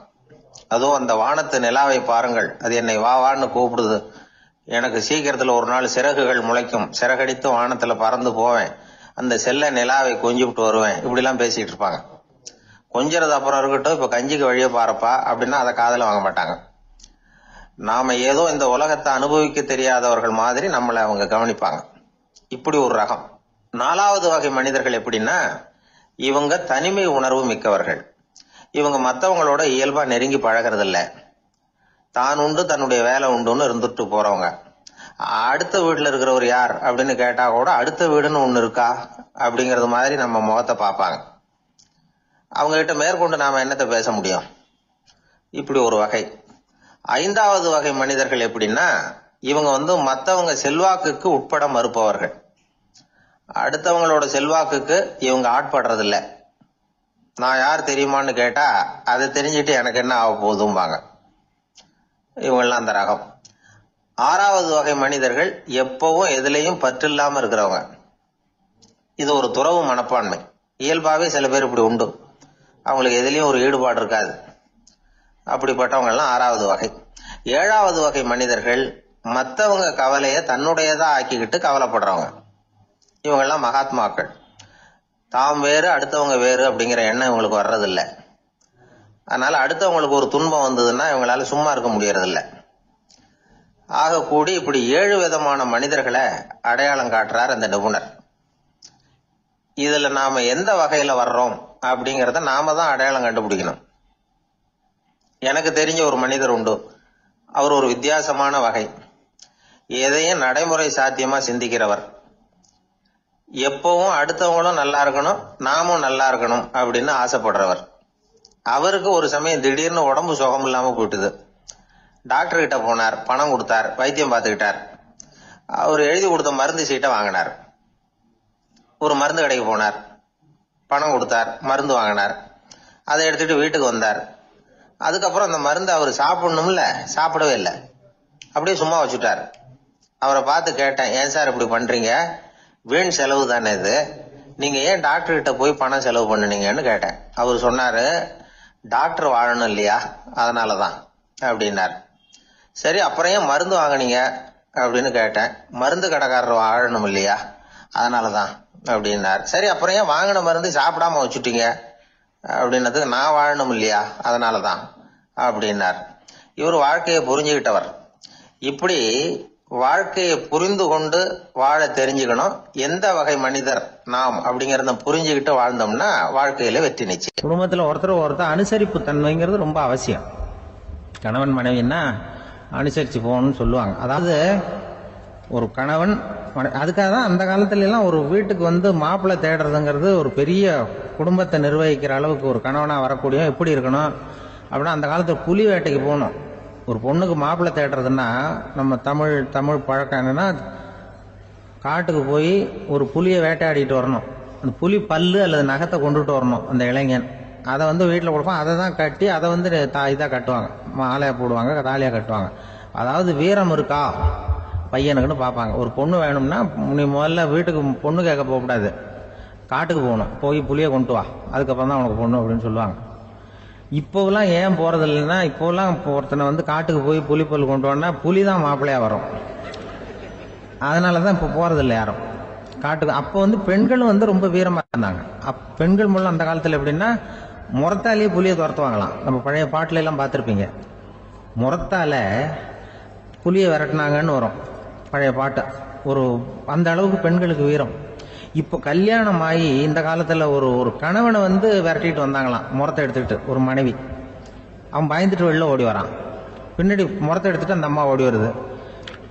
அதுவும் அந்த வானத்து நிலாவை பாருங்கள், அது என்னை வா வான்னு கூப்பிடுது, எனக்கு சீக்கிரத்துல ஒரு நாள் சிறகுகள் முளைக்கும், சிறகடித்து வானத்துல பறந்து போவேன், அந்த செல்ல நிலாவை கொஞ்சிவிட்டு வருவேன், இப்படிலாம் பேசிட்டு இருப்பாங்க. கொஞ்சிறது அப்புறம் இருக்கட்டும், இப்ப கஞ்சிக்கு வழியே பாருப்பா அப்படின்னா அதை காதுல வாங்க மாட்டாங்க. நாம ஏதோ இந்த உலகத்தை அனுபவிக்க தெரியாதவர்கள் மாதிரி நம்மளை அவங்க கவனிப்பாங்க. இப்படி ஒரு ரகம். நாலாவது வகை மனிதர்கள் எப்படின்னா, இவங்க தனிமை உணர்வு மிக்கவர்கள். இவங்க மற்றவங்களோட இயல்பா நெருங்கி பழகிறதில்ல. தான் உண்டு தன்னுடைய வேலை உண்டுன்னு இருந்துட்டு போறவங்க. அடுத்த வீட்டுல இருக்கிறவர் யார் அப்படின்னு கேட்டா கூட அடுத்த வீடுன்னு ஒண்ணு இருக்கா அப்படிங்கறது மாதிரி நம்ம முகத்தை பார்ப்பாங்க. அவங்க கிட்ட மேற்கொண்டு நாம என்னத்தை பேச முடியும்? இப்படி ஒரு வகை. ஐந்தாவது வகை மனிதர்கள் எப்படின்னா, இவங்க மற்றவங்க செல்வாக்குக்கு உட்பட மறுப்பவர்கள். அடுத்தவங்களோட செல்வாக்குக்கு இவங்க ஆட்படுறதில்ல. நான் யார் தெரியுமான்னு கேட்டா அதை தெரிஞ்சுட்டு எனக்கு என்ன ஆக போதும்பாங்க. இவங்கெல்லாம் அந்த ரகம். ஆறாவது வகை மனிதர்கள் எப்பவும் எதுலையும் பற்று இல்லாம இருக்கிறவங்க. இது ஒரு துறவு மனப்பான்மை. இயல்பாவே சில பேர் இப்படி உண்டு. அவங்களுக்கு எதுலயும் ஒரு ஈடுபாடு இருக்காது. அப்படிப்பட்டவங்க எல்லாம் ஆறாவது வகை. ஏழாவது வகை மனிதர்கள் மற்றவங்க கவலைய தன்னுடையதா ஆக்கிக்கிட்டு கவலைப்படுறவங்க. இவங்கெல்லாம் மகாத்மாக்கள். தாம் வேறு அடுத்தவங்க வேறு அப்படிங்கிற எண்ணம் இவங்களுக்கு வர்றதில்லை. அதனால அடுத்தவங்களுக்கு ஒரு துன்பம் வந்ததுன்னா இவங்களால சும்மா இருக்க முடியறதில்ல. ஆக கூடி இப்படி 7 விதமான மனிதர்களை அடையாளம் காட்டுறார் அந்த நிபுணர். இதுல நாம எந்த வகையில வர்றோம் அப்படிங்கறத நாம தான் அடையாளம் கண்டுபிடிக்கணும். எனக்கு தெரிஞ்ச ஒரு மனிதர் உண்டு. அவர் ஒரு வித்தியாசமான வகை. எதையும் நடைமுறை சாத்தியமா சிந்திக்கிறவர். எப்பவும் அடுத்தவங்களும் நல்லா இருக்கணும், நாமும் நல்லா இருக்கணும் அப்படின்னு ஆசைப்படுறவர். அவருக்கு ஒரு சமயம் திடீர்னு உடம்பு சுகம் இல்லாம போயிட்டுது. டாக்டர் கிட்ட போனார், பணம் கொடுத்தார், வைத்தியம் பார்த்துக்கிட்டார். அவர் எழுதி கொடுத்த மருந்து சீட்டை வாங்கினார். ஒரு மருந்து கடைக்கு போனார், பணம் கொடுத்தார், மருந்து வாங்கினார். அதை எடுத்துட்டு வீட்டுக்கு வந்தார். அதுக்கப்புறம் அந்த மருந்து அவர் சாப்பிடணும்ல, சாப்பிடவே இல்லை. அப்படியே சும்மா வச்சுட்டார். அவரை பார்த்து கேட்டேன், ஏன் சார் இப்படி பண்றீங்க? வீண் செலவு தானே இது, நீங்க ஏன் டாக்டர் கிட்ட போய் பணம் செலவு பண்ணுனீங்கன்னு கேட்டேன். அவர் சொன்னாரு, டாக்டர் வாழணும் இல்லையா, அதனாலதான் அப்படின்னார். சரி, அப்புறம் ஏன் மருந்து வாங்கினீங்க அப்படின்னு கேட்டேன். மருந்து கடைக்காரர் வாழணும் இல்லையா, அதனாலதான் அப்படின்னார். சரி, அப்புறம் ஏன் வாங்கின மருந்து சாப்பிடாம வச்சுட்டீங்க அப்படின்னதுக்கு, நான் வாழணும் இல்லையா அதனாலதான் அப்படின்னார். இவர் வாழ்க்கையை புரிஞ்சுக்கிட்டவர். இப்படி வாழ்க்கையை புரிந்து கொண்டு வாழ தெரிஞ்சுக்கணும். எந்த வகை மனிதர் நாம் அப்படிங்கறத புரிஞ்சுக்கிட்டு வாழ்ந்தோம்னா வாழ்க்கையில வெற்றி நிச்சயம். குடும்பத்துல ஒருத்தர் அனுசரிப்பு தன்மைங்கிறது ரொம்ப அவசியம். கணவன் மனைவின்னா அனுசரிச்சு போகணும்னு சொல்லுவாங்க. அதாவது ஒரு கணவன், அதுக்காக தான் அந்த காலத்துல எல்லாம் ஒரு வீட்டுக்கு மாப்பிள்ளை தேடுறதுங்கிறது ஒரு பெரிய குடும்பத்தை நிர்வகிக்கிற அளவுக்கு ஒரு கணவனா வரக்கூடிய எப்படி இருக்கணும் அப்படின்னா, அந்த காலத்துல புலி வேட்டைக்கு போகணும். ஒரு பொண்ணுக்கு மாப்பிள்ளை தேடுறதுன்னா நம்ம தமிழ் பழக்கம் என்னன்னா, காட்டுக்கு போய் ஒரு புலியை வேட்டையாடிட்டு வரணும். அந்த புலி பல்லு அல்லது நகத்தை கொண்டுட்டு வரணும் அந்த இளைஞன். அதை வீட்டில் கொடுப்பான். அதை தான் கட்டி அதை இதாக கட்டுவாங்க, மாலையா போடுவாங்க, தாலியாக கட்டுவாங்க. அதாவது வீரம் இருக்கா பையனுக்குன்னு பார்ப்பாங்க. ஒரு பொண்ணு வேணும்னா நீ முதல்ல வீட்டுக்கு பொண்ணு கேட்க போகக்கூடாது, காட்டுக்கு போகணும். போய் புலியை கொண்டு வா, அதுக்கப்புறம் தான் உனக்கு பொண்ணு அப்படின்னு சொல்லுவாங்க. இப்போலாம் ஏன் போறது இல்லைன்னா, இப்போலாம் ஒருத்தனை காட்டுக்கு போய் புலிப்பல் கொண்டு வரனா புலி தான் மாப்பிள்ளையா வரும். அதனாலதான் இப்போ போறது இல்லை யாரும் காட்டுக்கு. அப்போ பெண்களும் ரொம்ப வீரமா இருந்தாங்க. பெண்கள் மூலம் அந்த காலத்துல எப்படின்னா, முறத்தாலேயே புலியை துரத்துவாங்களாம். நம்ம பழைய பாட்டுல எல்லாம் பார்த்துருப்பீங்க. முறத்தால புலியை விரட்டினாங்கன்னு வரும் பழைய பாட்டு. அந்த அளவுக்கு பெண்களுக்கு வீரம். இப்போ கல்யாணம் ஆகி இந்த காலத்துல ஒரு கணவனை விரட்டிட்டு வந்தாங்களாம் முறத்தை எடுத்துக்கிட்டு. ஒரு மனைவி அவன் பயந்துட்டு வெளில ஓடி வரான். பின்னாடி முறத்தை எடுத்துட்டு அந்த அம்மா ஓடி வருது.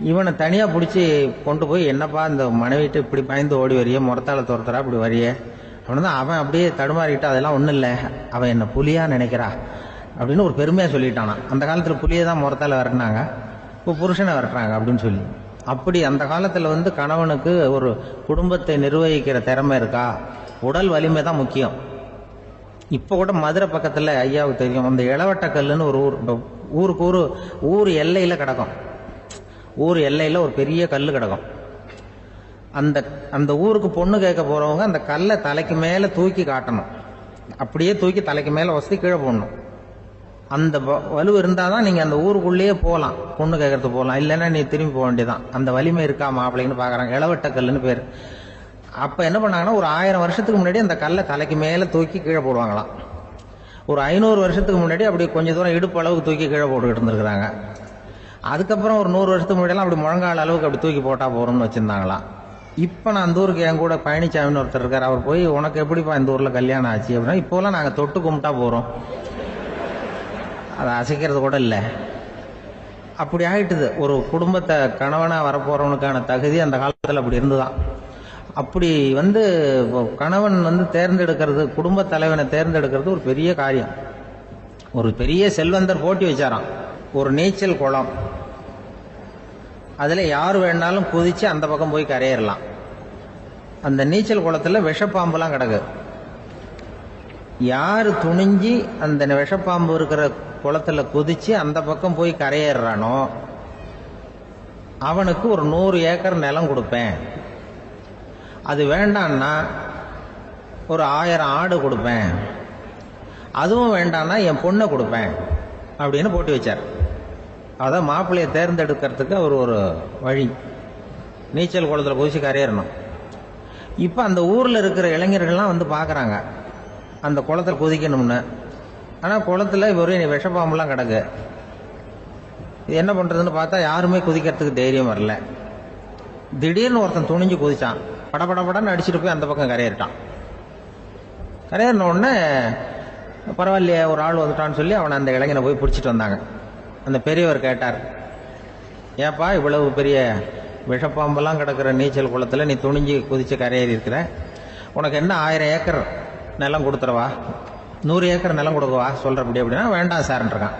இவனை தனியா பிடிச்சி கொண்டு போய், என்னப்பா இந்த மனைவிட்டு இப்படி பயந்து ஓடி வரைய, முறத்தால துரத்துறா இப்படி வரைய அப்படின்னு. அவன் அப்படியே தடுமாறிக்கிட்டு, அதெல்லாம் ஒன்றும் இல்லை, அவன் என்ன புலியா நினைக்கிறா, அப்படின்னு ஒரு பெருமையாக சொல்லிட்டானா. அந்த காலத்தில் புலியை தான் முறத்தால் விரட்டினாங்க, இப்போ புருஷனை விரட்டுறாங்க அப்படின்னு சொல்லி. அப்படி அந்த காலத்தில் கணவனுக்கு ஒரு குடும்பத்தை நிர்வகிக்கிற திறமை இருக்கா, உடல் வலிமை தான் முக்கியம். இப்போ கூட மதுரை பக்கத்தில் ஐயாவுக்கு தெரியும், அந்த இளவட்டக்கல்லுன்னு ஒரு ஊர் எல்லையில் கிடக்கும். ஊர் எல்லையில் ஒரு பெரிய கல் கிடக்கும். அந்த ஊருக்கு பொண்ணு கேட்க போகிறவங்க அந்த கல்லை தலைக்கு மேலே தூக்கி காட்டணும். அப்படியே தூக்கி தலைக்கு மேலே வசதி கீழே போடணும். அந்த வலு இருந்தால் தான் நீங்கள் அந்த ஊருக்குள்ளேயே போகலாம், பொண்ணு கேட்கறதுக்கு போகலாம். இல்லைன்னா நீ திரும்பி போக வேண்டியதான். அந்த வலிமை இருக்கா மாப்பிள்ளைன்னு பார்க்குறாங்க. இளவட்டக்கல்லுன்னு பேர். அப்போ என்ன பண்ணாங்கன்னா, ஒரு 1000 வருஷத்துக்கு முன்னாடி அந்த கல்லை தலைக்கு மேலே தூக்கி கீழே போடுவாங்களாம். ஒரு 500 வருஷத்துக்கு முன்னாடி அப்படி கொஞ்சம் தூரம் இடுப்பு அளவுக்கு தூக்கி கீழே போட்டுக்கிட்டு இருந்திருக்கிறாங்க. அதுக்கப்புறம் ஒரு 100 வருஷத்துக்கு முன்னாடியெல்லாம் அப்படி முழங்கால் அளவுக்கு அப்படி தூக்கி போட்டால் போகிறோம்னு வச்சுருந்தாங்களாம். இப்போ நான் அந்த ஊருக்கு என் கூட பழனிசாமின்னு ஒருத்தர் இருக்கார். அவர் போய், உனக்கு எப்படிப்பா இந்த ஊரில் கல்யாணம் ஆச்சு அப்படின்னா, இப்போலாம் நாங்கள் தொட்டு கும்பிட்டா போகிறோம், அதை அசைக்கிறது கூட இல்லை. அப்படி ஆகிட்டுது. ஒரு குடும்பத்தை கணவனாக வரப்போகிறவனுக்கான தகுதி அந்த காலத்தில் அப்படி இருந்துதான். அப்படி கணவன் தேர்ந்தெடுக்கிறது, குடும்ப தலைவனை தேர்ந்தெடுக்கிறது ஒரு பெரிய காரியம். ஒரு பெரிய செல்வந்தர் போட்டி வச்சாராம், ஒரு நீச்சல் குளம். அதில் யார் வேணாலும் குதிச்சு அந்த பக்கம் போய் கரையேறலாம். அந்த நீச்சல் குளத்தில் விஷப்பாம்புலாம் கிடக்கு. யார் துணிஞ்சி அந்த விஷப்பாம்பு இருக்கிற குளத்துல குதிச்சு அந்த பக்கம் போய் கரையேறானோ அவனுக்கு ஒரு 100 ஏக்கர் நிலம் கொடுப்பேன். அது வேண்டான்னா ஒரு 1000 ஆடு கொடுப்பேன். அதுவும் வேண்டான்னா என் பொண்ணை கொடுப்பேன் அப்படின்னு போட்டி வச்சார். அதான் மாப்பிள்ளையை தேர்ந்தெடுக்கிறதுக்கு அவர் ஒரு வழி, நீச்சல் குளத்தில் குதிச்சு கரையேறணும். இப்போ அந்த ஊரில் இருக்கிற இளைஞர்கள்லாம் பார்க்குறாங்க அந்த குளத்தில் குதிக்கணும்னு. ஆனால் குளத்தில் ஒரே விஷப்பாம்பெல்லாம் கிடக்கு. இது என்ன பண்ணுறதுன்னு பார்த்தா யாருமே குதிக்கிறதுக்கு தைரியம் வரல. திடீர்னு ஒருத்தன் துணிஞ்சு குதிச்சான். படபடன்னு அடிச்சுட்டு போய் அந்த பக்கம் கரையேறிட்டான். கரையேறின உடனே பரவாயில்லையே ஒரு ஆள் வந்துட்டான்னு சொல்லி அவனை அந்த இளைஞனை போய் பிடிச்சிட்டு வந்தாங்க. அந்த பெரியவர் கேட்டார், ஏப்பா இவ்வளவு பெரிய விஷப்பாம்பெல்லாம் கிடக்கிற நீச்சல் குளத்தில் நீ துணிஞ்சு குதிச்சு கரையேறி இருக்கிற, உனக்கு என்ன 1000 ஏக்கர் நிலம் கொடுத்துருவா, 100 ஏக்கர் நிலம் கொடுக்கவா சொல்கிறப்படி அப்படின்னா, வேண்டாம் சார்ன்றிருக்கான்.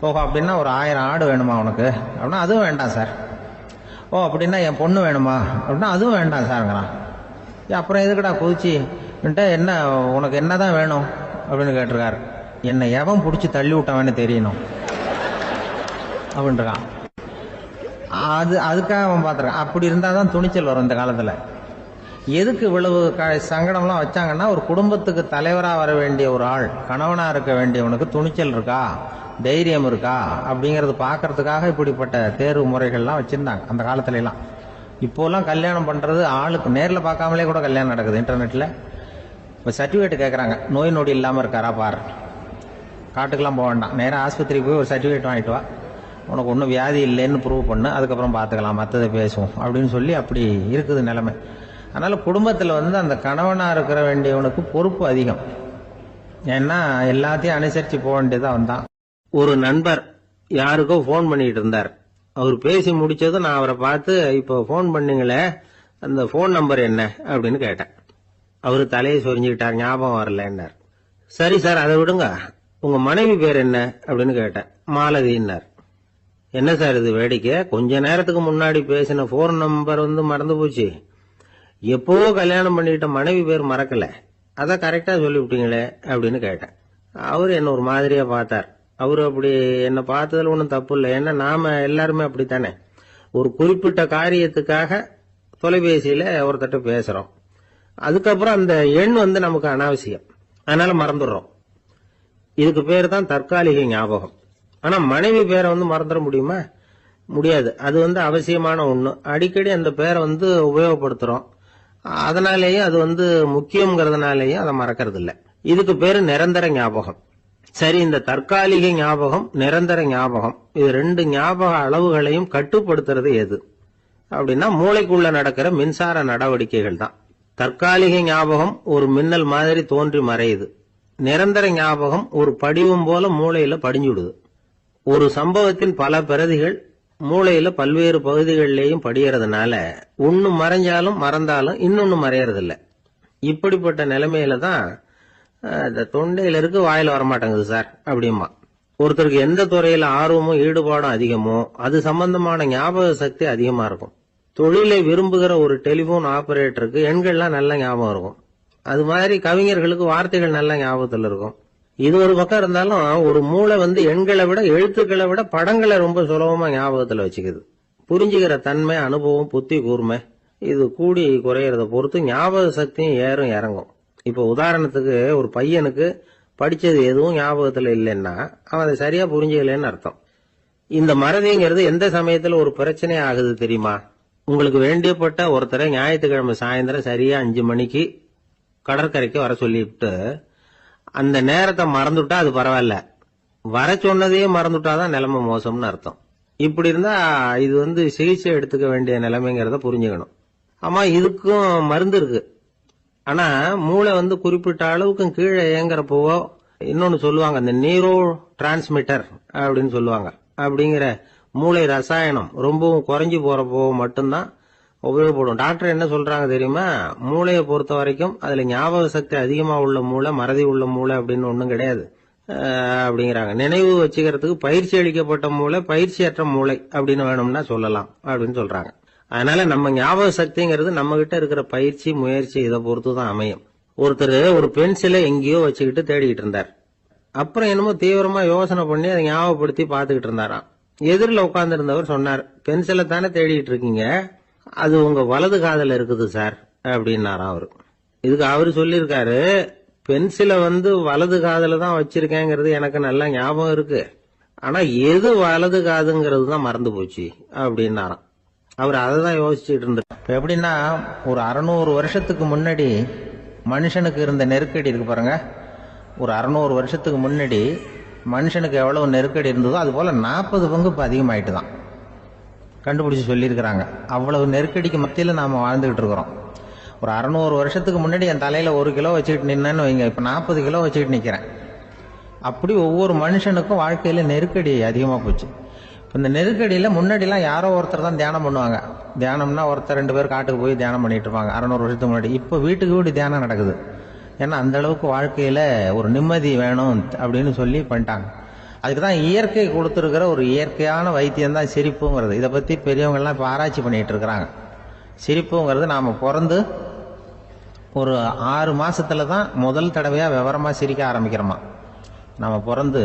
ஓஹோ அப்படின்னா ஒரு 1000 ஆடு வேணுமா உனக்கு அப்படின்னா, அதுவும் வேண்டாம் சார். ஓ அப்படின்னா என் பொண்ணு வேணுமா அப்படின்னா, அதுவும் வேண்டாம் சாருங்கிறான். அப்புறம் எதுக்குடா குதிச்சுன்ட்டு, என்ன உனக்கு என்ன தான் வேணும் அப்படின்னு கேட்டிருக்காரு. என்னை எவன் பிடிச்சி தள்ளி விட்டவன்னு தெரியணும் அப்படின்றான். அதுக்காக அவன் பார்த்துருக்கான். அப்படி இருந்தால் தான் துணிச்சல் வரும் இந்த காலத்தில். எதுக்கு இவ்வளவு சங்கடம்லாம் வச்சாங்கன்னா, ஒரு குடும்பத்துக்கு தலைவராக வர வேண்டிய ஒரு ஆள், கணவனாக இருக்க வேண்டியவனுக்கு துணிச்சல் இருக்கா, தைரியம் இருக்கா அப்படிங்கிறது பார்க்கறதுக்காக இப்படிப்பட்ட தேர்வு முறைகள்லாம் வச்சுருந்தாங்க அந்த காலத்துலலாம். இப்போலாம் கல்யாணம் பண்ணுறது ஆளுக்கு நேரில் பார்க்காமலே கூட கல்யாணம் நடக்குது இன்டர்நெட்டில். இப்போ சர்டிஃபிகேட் கேட்குறாங்க, நோய் நொடி இல்லாமல் இருக்காரா பாரு, காட்டுக்கெல்லாம் போக வேண்டாம், நேராக ஆஸ்பத்திரிக்கு போய் ஒரு சர்டிஃபிகேட் வாங்கிட்டு வா, உனக்கு ஒன்றும் வியாதி இல்லைன்னு ப்ரூவ் பண்ணு, அதுக்கப்புறம் பார்த்துக்கலாம், மற்றதை பேசுவோம் அப்படின்னு சொல்லி அப்படி இருக்குது நிலைமை. அதனால் குடும்பத்தில் அந்த கணவனாக இருக்கிற வேண்டியவனுக்கு பொறுப்பு அதிகம். ஏன்னா எல்லாத்தையும் அனுசரித்து போக வேண்டியதாக வந்தான். ஒரு நண்பர் யாருக்கோ ஃபோன் பண்ணிட்டு இருந்தார். அவர் பேசி முடிச்சதும் நான் அவரை பார்த்து, இப்போ ஃபோன் பண்ணீங்களே அந்த ஃபோன் நம்பர் என்ன அப்படின்னு கேட்டேன். அவரு தலையை சொரிஞ்சுக்கிட்டார், ஞாபகம் வரலன்னார். சரி சார் அதை விடுங்க, உங்க மனைவி பேர் என்ன அப்படின்னு கேட்டேன். மாலதின்னார். என்ன சார் இது வேடிக்கை, கொஞ்ச நேரத்துக்கு முன்னாடி பேசின ஃபோன் நம்பர் மறந்து போச்சு, எப்பவோ கல்யாணம் பண்ணிக்கிட்ட மனைவி பேர் மறக்கல, அதான் கரெக்டா சொல்லிவிட்டீங்களே அப்படின்னு கேட்டேன். அவரு என்ன ஒரு மாதிரியா பார்த்தார். அவரு அப்படி என்ன பார்த்ததுல ஒன்றும் தப்பு இல்லை, ஏன்னா நாம எல்லாருமே அப்படித்தானே, ஒரு குறிப்பிட்ட காரியத்துக்காக தொலைபேசியில ஒருத்தட்ட பேசுறோம், அதுக்கப்புறம் அந்த எண் நமக்கு அனாவசியம், அதனால மறந்துடுறோம். இதுக்கு பேர் தான் தற்காலிக ஞாபகம். ஆனா மனைவி பேரை மறந்துட முடியுமா? முடியாது. அது அவசியமான ஒண்ணு. அடிக்கடி அந்த பேரை உபயோகப்படுத்துறோம், அதனாலேயும் அது முக்கியங்கிறதுனாலேயும் அதை மறக்கிறது இல்லை. இதுக்கு பேரு நிரந்தர ஞாபகம். சரி, இந்த தற்காலிக ஞாபகம், நிரந்தர ஞாபகம், இது 2 ஞாபக அளவுகளையும் கட்டுப்படுத்துறது எது அப்படின்னா, மூளைக்குள்ள நடக்கிற மின்சார நடவடிக்கைகள் தான். தற்காலிக ஞாபகம் ஒரு மின்னல் மாதிரி தோன்றி மறையுது. நிரந்தர ஞாபகம் ஒரு படிவம் போல மூளையில படிஞ்சுடுது. ஒரு சம்பவத்தின் பல பிரதிகள் மூளையில பல்வேறு பகுதிகளிலேயும் படியறதுனால ஒன்னு மறைஞ்சாலும் மறந்தாலும் இன்னொன்னு மறையறதில்ல. இப்படிப்பட்ட நிலைமையில தான் இந்த தொண்டையில இருக்கு வாயில வரமாட்டேங்குது சார் அப்படிமா. ஒருத்தருக்கு எந்த துறையில ஆர்வமும் ஈடுபாடும் அதிகமோ அது சம்பந்தமான ஞாபக சக்தி அதிகமா இருக்கும். தொழிலை விரும்புகிற ஒரு டெலிபோன் ஆபரேட்டருக்கு எண்கள்லாம் நல்ல ஞாபகம் இருக்கும். அது மாதிரி கவிஞர்களுக்கு வார்த்தைகள் நல்ல ஞாபகத்தில் இருக்கும். இது ஒரு பக்கம் இருந்தாலும் ஒரு மூளை எண்களை விட எழுத்துக்களை விட படங்களை ரொம்ப சுலபமா ஞாபகத்துல வச்சுக்குது. புரிஞ்சுக்கிற தன்மை, அனுபவம், புத்தி கூர்மை இது கூடி குறையறத பொறுத்து ஞாபக சக்தியும் ஏறும் இறங்கும். இப்ப உதாரணத்துக்கு ஒரு பையனுக்கு படிச்சது எதுவும் ஞாபகத்துல இல்லைன்னா அவன் அதை சரியா புரிஞ்சுக்கலன்னு அர்த்தம். இந்த மறதிங்கிறது எந்த சமயத்துல ஒரு பிரச்சனை ஆகுது தெரியுமா? உங்களுக்கு வேண்டியப்பட்ட ஒருத்தரை ஞாயிற்றுக்கிழமை சாயந்தரம் சரியா 5 மணிக்கு கடற்கரைக்கு வர சொல்லிவிட்டு அந்த நேரத்தை மறந்துட்டா அது பரவாயில்ல, வர சொன்னதையே மறந்துட்டாதான் நிலைமை மோசம்னு அர்த்தம். இப்படி இருந்தா இது சிகிச்சை எடுத்துக்க வேண்டிய நிலைமைங்கிறத புரிஞ்சுக்கணும். ஆமா, இதுக்கும் மருந்து இருக்கு. ஆனா மூளை குறிப்பிட்ட அளவுக்கு கீழே இயங்குறப்போ இன்னொன்னு சொல்லுவாங்க, இந்த நியூரோ டிரான்ஸ்மிட்டர் அப்படின்னு சொல்லுவாங்க. அப்படிங்கிற மூளை ரசாயனம் ரொம்பவும் குறைஞ்சு போறப்போ மட்டும்தான் உபயோகப்படும். டாக்டர் என்ன சொல்றாங்க தெரியுமா? மூளையை பொறுத்த வரைக்கும் அதுல ஞாபக சக்தி அதிகமா உள்ள மூளை, மறதி உள்ள மூளை அப்படின்னு ஒண்ணும் கிடையாது அப்படிங்கிறாங்க. நினைவு வச்சுக்கிறதுக்கு பயிற்சி அளிக்கப்பட்ட மூளை, பயிற்சியற்ற மூளை அப்படின்னு வேணும்னா சொல்லலாம் அப்படின்னு சொல்றாங்க. அதனால நம்ம ஞாபக சக்திங்கிறது நம்ம கிட்ட இருக்கிற பயிற்சி, முயற்சி இதை பொறுத்துதான் அமையும். ஒருத்தர் ஒரு பென்சிலை எங்கேயோ வச்சுக்கிட்டு தேடிக்கிட்டு இருந்தார். அப்புறம் என்னமோ தீவிரமா யோசனை பண்ணி அதை ஞாபகப்படுத்தி பாத்துக்கிட்டு இருந்தாராம். எதிரில் உட்கார்ந்து இருந்தவர் சொன்னார், பென்சிலை தானே தேடிட்டு இருக்கீங்க, அது உங்க வலது காதுல இருக்குது சார் அப்படின்னாராம் அவரு. இதுக்கு அவரு சொல்லியிருக்காரு, பென்சிலை வலது காதுல தான் வச்சிருக்கேங்கிறது எனக்கு நல்லா ஞாபகம் இருக்கு, ஆனா எது வலது காதுங்கிறது தான் மறந்து போச்சு அப்படின்னாராம். அவர் அதை தான் யோசிச்சுட்டு இருந்தார். இப்போ எப்படின்னா, ஒரு 600 வருஷத்துக்கு முன்னாடி மனுஷனுக்கு இருந்த நெருக்கடி இருக்கு பாருங்க. ஒரு 600 வருஷத்துக்கு முன்னாடி மனுஷனுக்கு எவ்வளவு நெருக்கடி இருந்ததோ அது போல 40 பங்கு இப்போ அதிகமாயிட்டு தான் கண்டுபிடிச்சு சொல்லியிருக்கிறாங்க. அவ்வளவு நெருக்கடிக்கு மத்தியில் நாம் வாழ்ந்துகிட்டு இருக்கிறோம். ஒரு 600 வருஷத்துக்கு முன்னாடி என் தலையில் 1 கிலோ வச்சுக்கிட்டு நின்னேன்னு வைங்க, இப்போ 40 கிலோ வச்சுக்கிட்டு நிற்கிறேன். அப்படி ஒவ்வொரு மனுஷனுக்கும் வாழ்க்கையில் நெருக்கடி அதிகமாக போச்சு. இப்போ இந்த நெருக்கடியில் முன்னாடிலாம் யாரோ ஒருத்தர் தான் தியானம் பண்ணுவாங்க. தியானம்னா ஒருத்தர் 2 பேர் காட்டுக்கு போய் தியானம் பண்ணிட்டு இருப்பாங்க 600 வருஷத்துக்கு முன்னாடி. இப்போ வீட்டுக்கு வீடு தியானம் நடக்குது. ஏன்னா அந்த அளவுக்கு வாழ்க்கையில் ஒரு நிம்மதி வேணும் அப்படின்னு சொல்லி பண்ணிட்டாங்க. அதுக்கு தான் இயற்கை கொடுத்துருக்கிற ஒரு இயற்கையான வைத்தியம் தான் சிரிப்புங்கிறது. இதை பற்றி பெரியவங்கள்லாம் இப்போ ஆராய்ச்சி பண்ணிட்டு இருக்கிறாங்க. சிரிப்புங்கிறது நாம் பிறந்து ஒரு 6 மாசத்துல தான் முதல் தடவையாக விவரமாக சிரிக்க ஆரம்பிக்கிறோமா. நம்ம பிறந்து